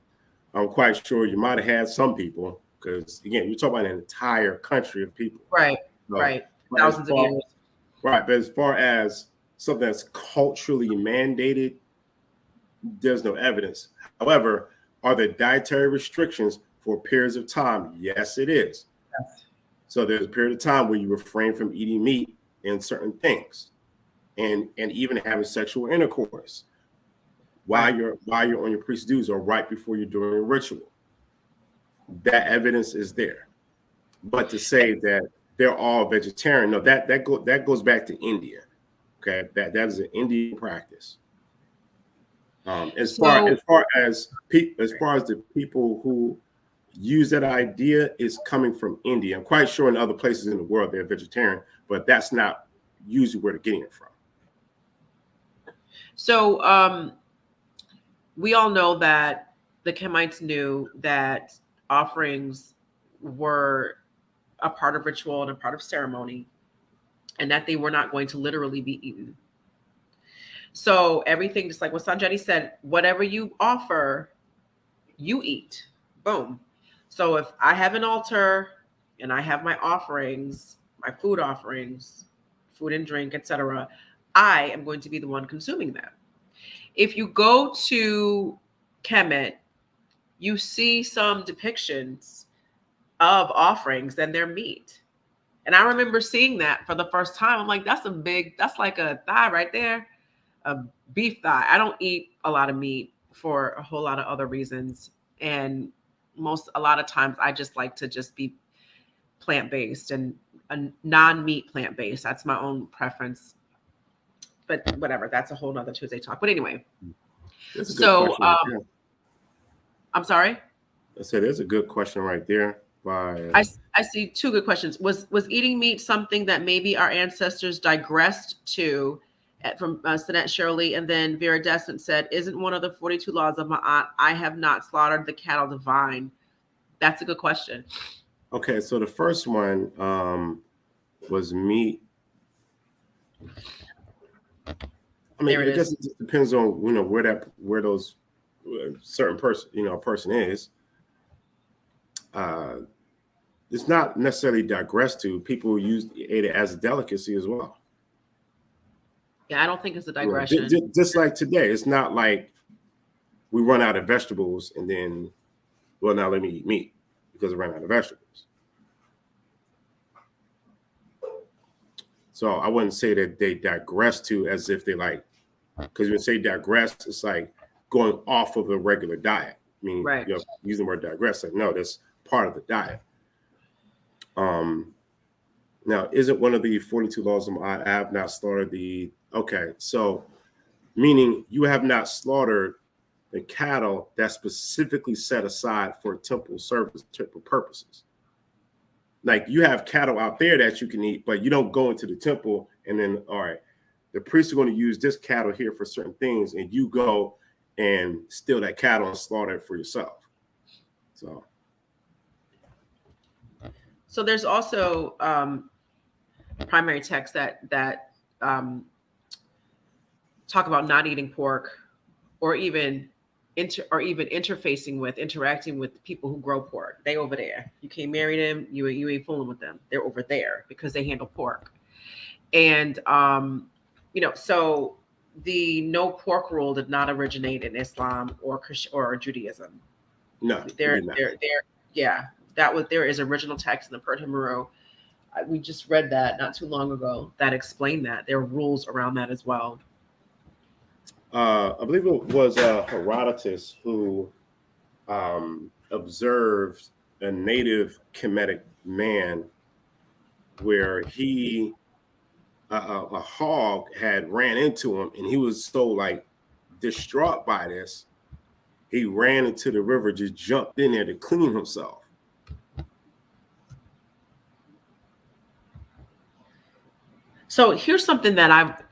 I'm quite sure you might have had some people, because again, you're talking about an entire country of people. Right, So, right. Thousands of years. Right, but as far as something that's culturally mandated, there's no evidence. However, are there dietary restrictions for periods of time? Yes, it is. Yes. So there's a period of time where you refrain from eating meat and certain things, and even having sexual intercourse while you're on your priest's duties or right before you're doing a ritual. That evidence is there. But to say that they're all vegetarian, no, that goes back to India. Okay, that is an Indian practice. As far as the people who use that idea is coming from India. I'm quite sure in other places in the world they're vegetarian, but that's not usually where they're getting it from. So we all know that the Kemites knew that offerings were a part of ritual and a part of ceremony, and that they were not going to literally be eaten. So everything, just like what Sonjedi said, whatever you offer, you eat. Boom. So if I have an altar and I have my offerings, my food offerings, food and drink, etc., I am going to be the one consuming them. If you go to Kemet, you see some depictions of offerings and their meat. And I remember seeing that for the first time. I'm like, that's like a thigh right there, a beef thigh. I don't eat a lot of meat for a whole lot of other reasons. And a lot of times I just like to just be plant-based and a non-meat plant-based. That's my own preference. But whatever, that's a whole nother Tuesday talk. But anyway, so I'm sorry. I said there's a good question right there. I see two good questions. Was eating meat something that maybe our ancestors digressed to? From Sinette Shirley, and then Viridescent said, "Isn't one of the 42 laws of my aunt, I have not slaughtered the cattle divine?" That's a good question. Okay, so the first one was meat. I mean, I guess it just depends on where those a certain person, a person is, it's not necessarily digressed to. People ate it as a delicacy as well. Yeah, I don't think it's a digression. Just like today, it's not like we run out of vegetables and then, well, now let me eat meat because I ran out of vegetables. So I wouldn't say that they digress to as if they like, because when you say digress, it's like going off of a regular diet. Meaning, right. Using the word digress, like, no, that's part of the diet. Now, is it one of the 42 laws of I have not slaughtered the, okay, so meaning you have not slaughtered the cattle that's specifically set aside for temple service, temple purposes. Like you have cattle out there that you can eat, but you don't go into the temple and then, all right, the priests are going to use this cattle here for certain things, and you go and steal that cattle and slaughter it for yourself. So there's also primary texts that talk about not eating pork, or even interacting with people who grow pork. They over there. You can't marry them. You ain't fooling with them. They're over there because they handle pork. And so the no pork rule did not originate in Islam or Judaism. No, there is original text in the Pert Himuru. We just read that not too long ago that explained that there are rules around that as well. I believe it was Herodotus who observed a native Kemetic man where a hog had ran into him, and he was so like distraught by this, he ran into the river, just jumped in there to clean himself. So here's something that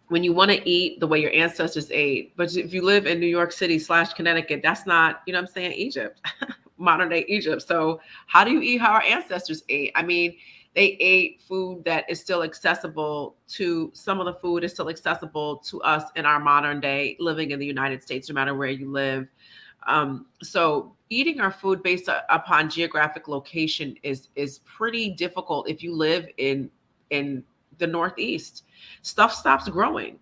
when you want to eat the way your ancestors ate, but if you live in New York City / Connecticut, that's not, Egypt, modern day Egypt. So how do you eat how our ancestors ate? I mean, they ate food that is still accessible to, some of the food is still accessible to us in our modern day living in the United States, no matter where you live. So eating our food based upon geographic location is pretty difficult if you live in the Northeast. Stuff stops growing.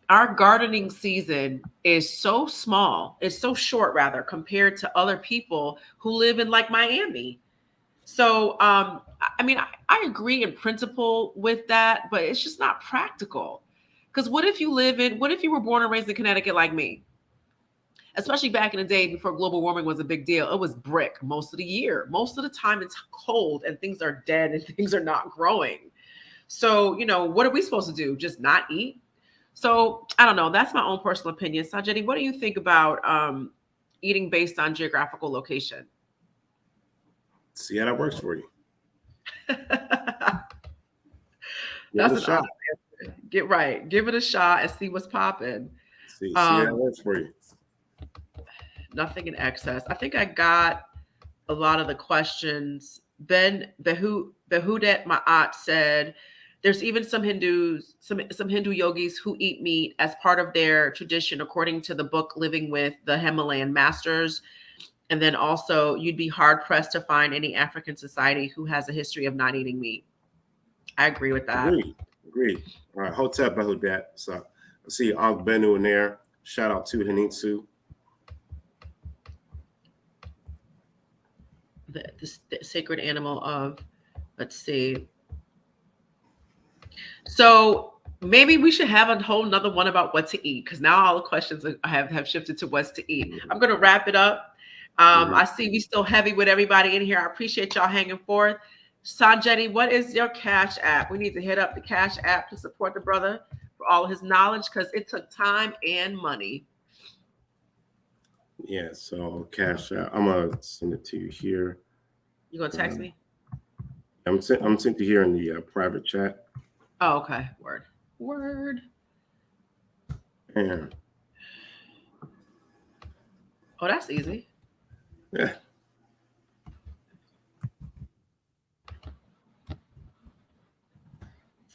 Our gardening season is so small, it's so short rather, compared to other people who live in like Miami. So I agree in principle with that, but it's just not practical. Because what if you were born and raised in Connecticut like me? Especially back in the day before global warming was a big deal. It was brick most of the year. Most of the time it's cold and things are dead and things are not growing. So, what are we supposed to do? Just not eat? So I don't know. That's my own personal opinion. Sonjedi, what do you think about eating based on geographical location? See how that works for you. That's a shot. Get right. Give it a shot and see what's popping. See how that works for you. Nothing in excess. I think I got a lot of the questions. Behudet Ma'at said, there's even some Hindus, some Hindu yogis who eat meat as part of their tradition, according to the book Living with the Himalayan Masters. And then also, you'd be hard pressed to find any African society who has a history of not eating meat. I agree with that. Agreed. All right, Hotep Behudet. So I see Ankh Benu in there. Shout out to Hanitsu. The sacred animal of, let's see. So maybe we should have a whole nother one about what to eat, because now all the questions have shifted to what's to eat. I'm going to wrap it up. I see we still heavy with everybody in here. I appreciate y'all hanging forth. Sonjedi, what is your Cash App? We need to hit up the Cash App to support the brother for all of his knowledge, because it took time and money. Yeah, so Cash App. I'm gonna send it to you here. You gonna text me? I'm sent to here in the private chat. Oh, okay. Word. Yeah. Oh, that's easy. Yeah.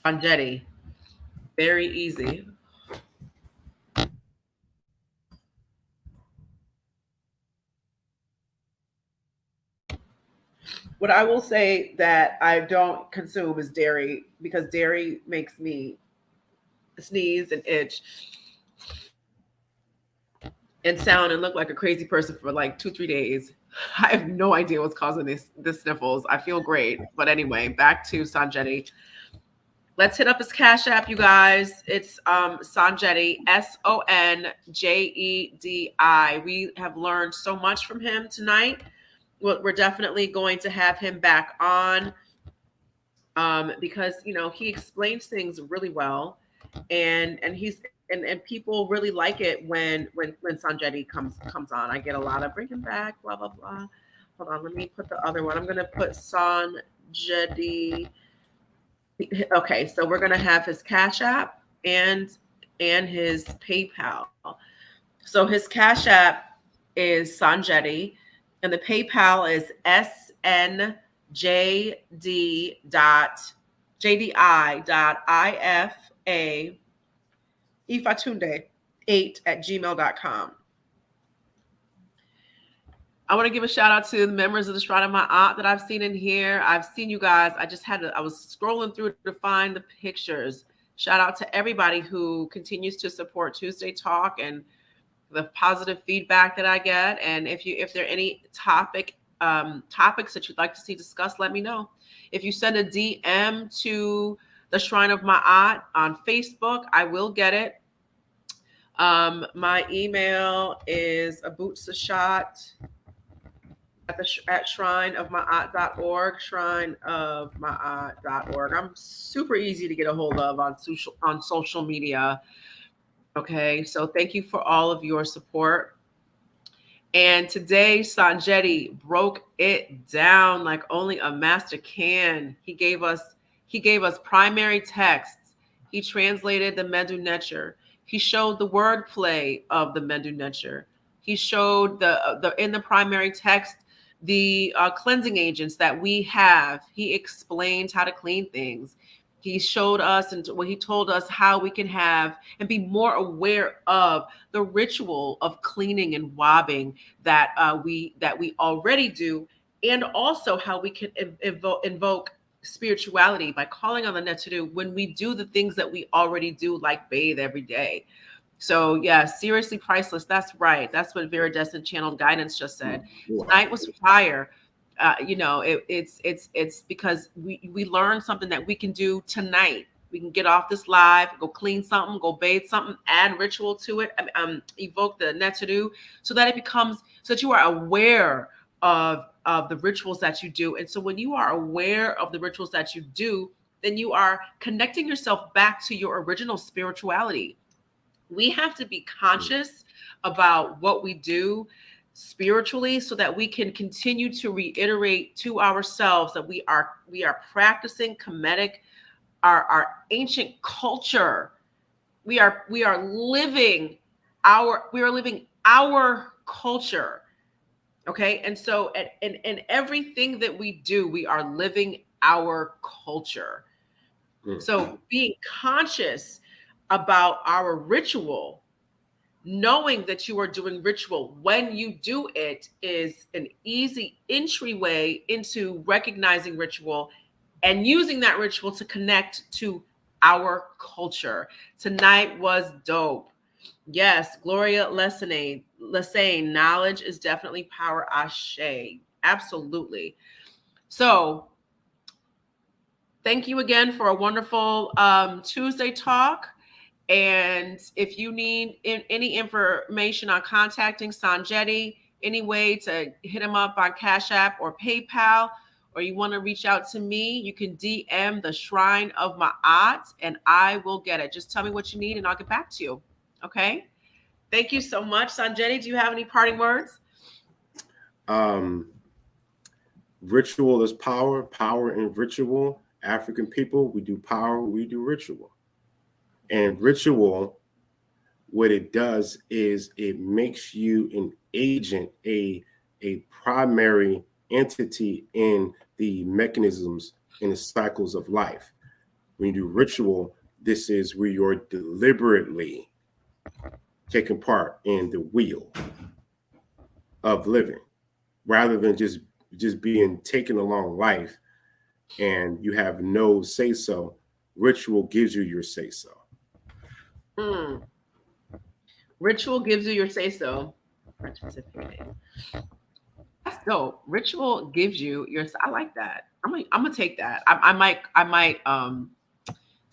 Sonjedi. Very easy. What I will say that I don't consume is dairy, because dairy makes me sneeze and itch and sound and look like a crazy person for like 2-3 days. I have no idea what's causing this sniffles. I feel great. But anyway, back to Sonjedi. Let's hit up his Cash App, you guys. It's Sonjedi, Sonjedi. We have learned so much from him tonight. We're definitely going to have him back on, because he explains things really well, and people really like it when Sonjedi comes on. I get a lot of bring him back, blah blah blah. Hold on, let me put the other one. I'm gonna put Sonjedi. Okay, so we're gonna have his Cash App and his PayPal. So his Cash App is Sonjedi, and the PayPal is SNJD.JDI.IFA Ifatunde8@gmail.com. I want to give a shout out to the members of the Shrine of My Aunt that I've seen in here. I've seen you guys. I was scrolling through to find the pictures. Shout out to everybody who continues to support Tuesday Talk and the positive feedback that I get. And if there are any topics that you'd like to see discussed, let me know. If you send a DM to the Shrine of My Aunt on Facebook, I will get it. My email is abootsashot at shrineofmyaunt.org, shrineofmyaunt.org. I'm super easy to get a hold of on social media. Okay, so thank you for all of your support. And today, Sonjedi broke it down like only a master can. He gave us primary texts. He translated the Medu Neter. He showed the wordplay of the Medu Neter. He showed the in the primary text the cleansing agents that we have. He explained how to clean things. He showed us and he told us how we can have and be more aware of the ritual of cleaning and wabbing that we already do, and also how we can invoke spirituality by calling on the Neteru when we do the things that we already do, like bathe every day. So yeah, seriously priceless. That's right. That's what Viridescent Channeled Guidance just said. Tonight was fire. It's because we learned something that we can do tonight. We can get off this live, go clean something, go bathe something, add ritual to it, evoke the Neteru, so that you are aware of the rituals that you do. And so when you are aware of the rituals that you do, then you are connecting yourself back to your original spirituality. We have to be conscious about what we do spiritually so that we can continue to reiterate to ourselves that we are practicing Kemetic, our ancient culture. We are living our culture. Okay. And so in everything that we do, we are living our culture. So being conscious about our ritual, knowing that you are doing ritual when you do it, is an easy entryway into recognizing ritual and using that ritual to connect to our culture. Tonight was dope. Yes, Gloria Lesane, knowledge is definitely power. Ashe. Absolutely. So thank you again for a wonderful Tuesday talk. And if you need any information on contacting Sonjedi, any way to hit him up on Cash App or PayPal, or you want to reach out to me, you can DM the Shrine of My Aunt and I will get it. Just tell me what you need and I'll get back to you. Okay. Thank you so much. Sonjedi, do you have any parting words? Ritual is power, power in ritual. African people, we do power, we do ritual. And ritual, what it does is it makes you an agent, a primary entity in the mechanisms in the cycles of life. When you do ritual, this is where you're deliberately taking part in the wheel of living, rather than just you're just being taken along life, and you have no say so. Ritual gives you your say so. Mm. Ritual gives you your say so. That's dope. Ritual gives you your. I like that. I'm gonna take that. I might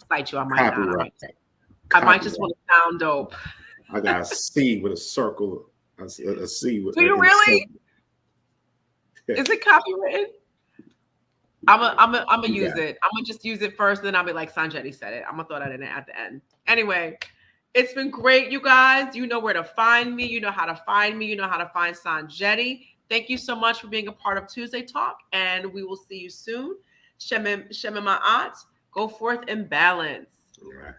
cite you. I might not. Copyright. I might just want to sound dope. I got a C with a circle. A C with. Do you really? Is it copywritten? I'm gonna use it. I'm gonna just use it first, then I'll be like Sonjedi said it. I'm gonna throw that in at the end. Anyway, it's been great, you guys. You know where to find me. You know how to find me. You know how to find Sonjedi. Thank you so much for being a part of Tuesday Talk, and we will see you soon. Shema Ma'at, go forth and balance. All right.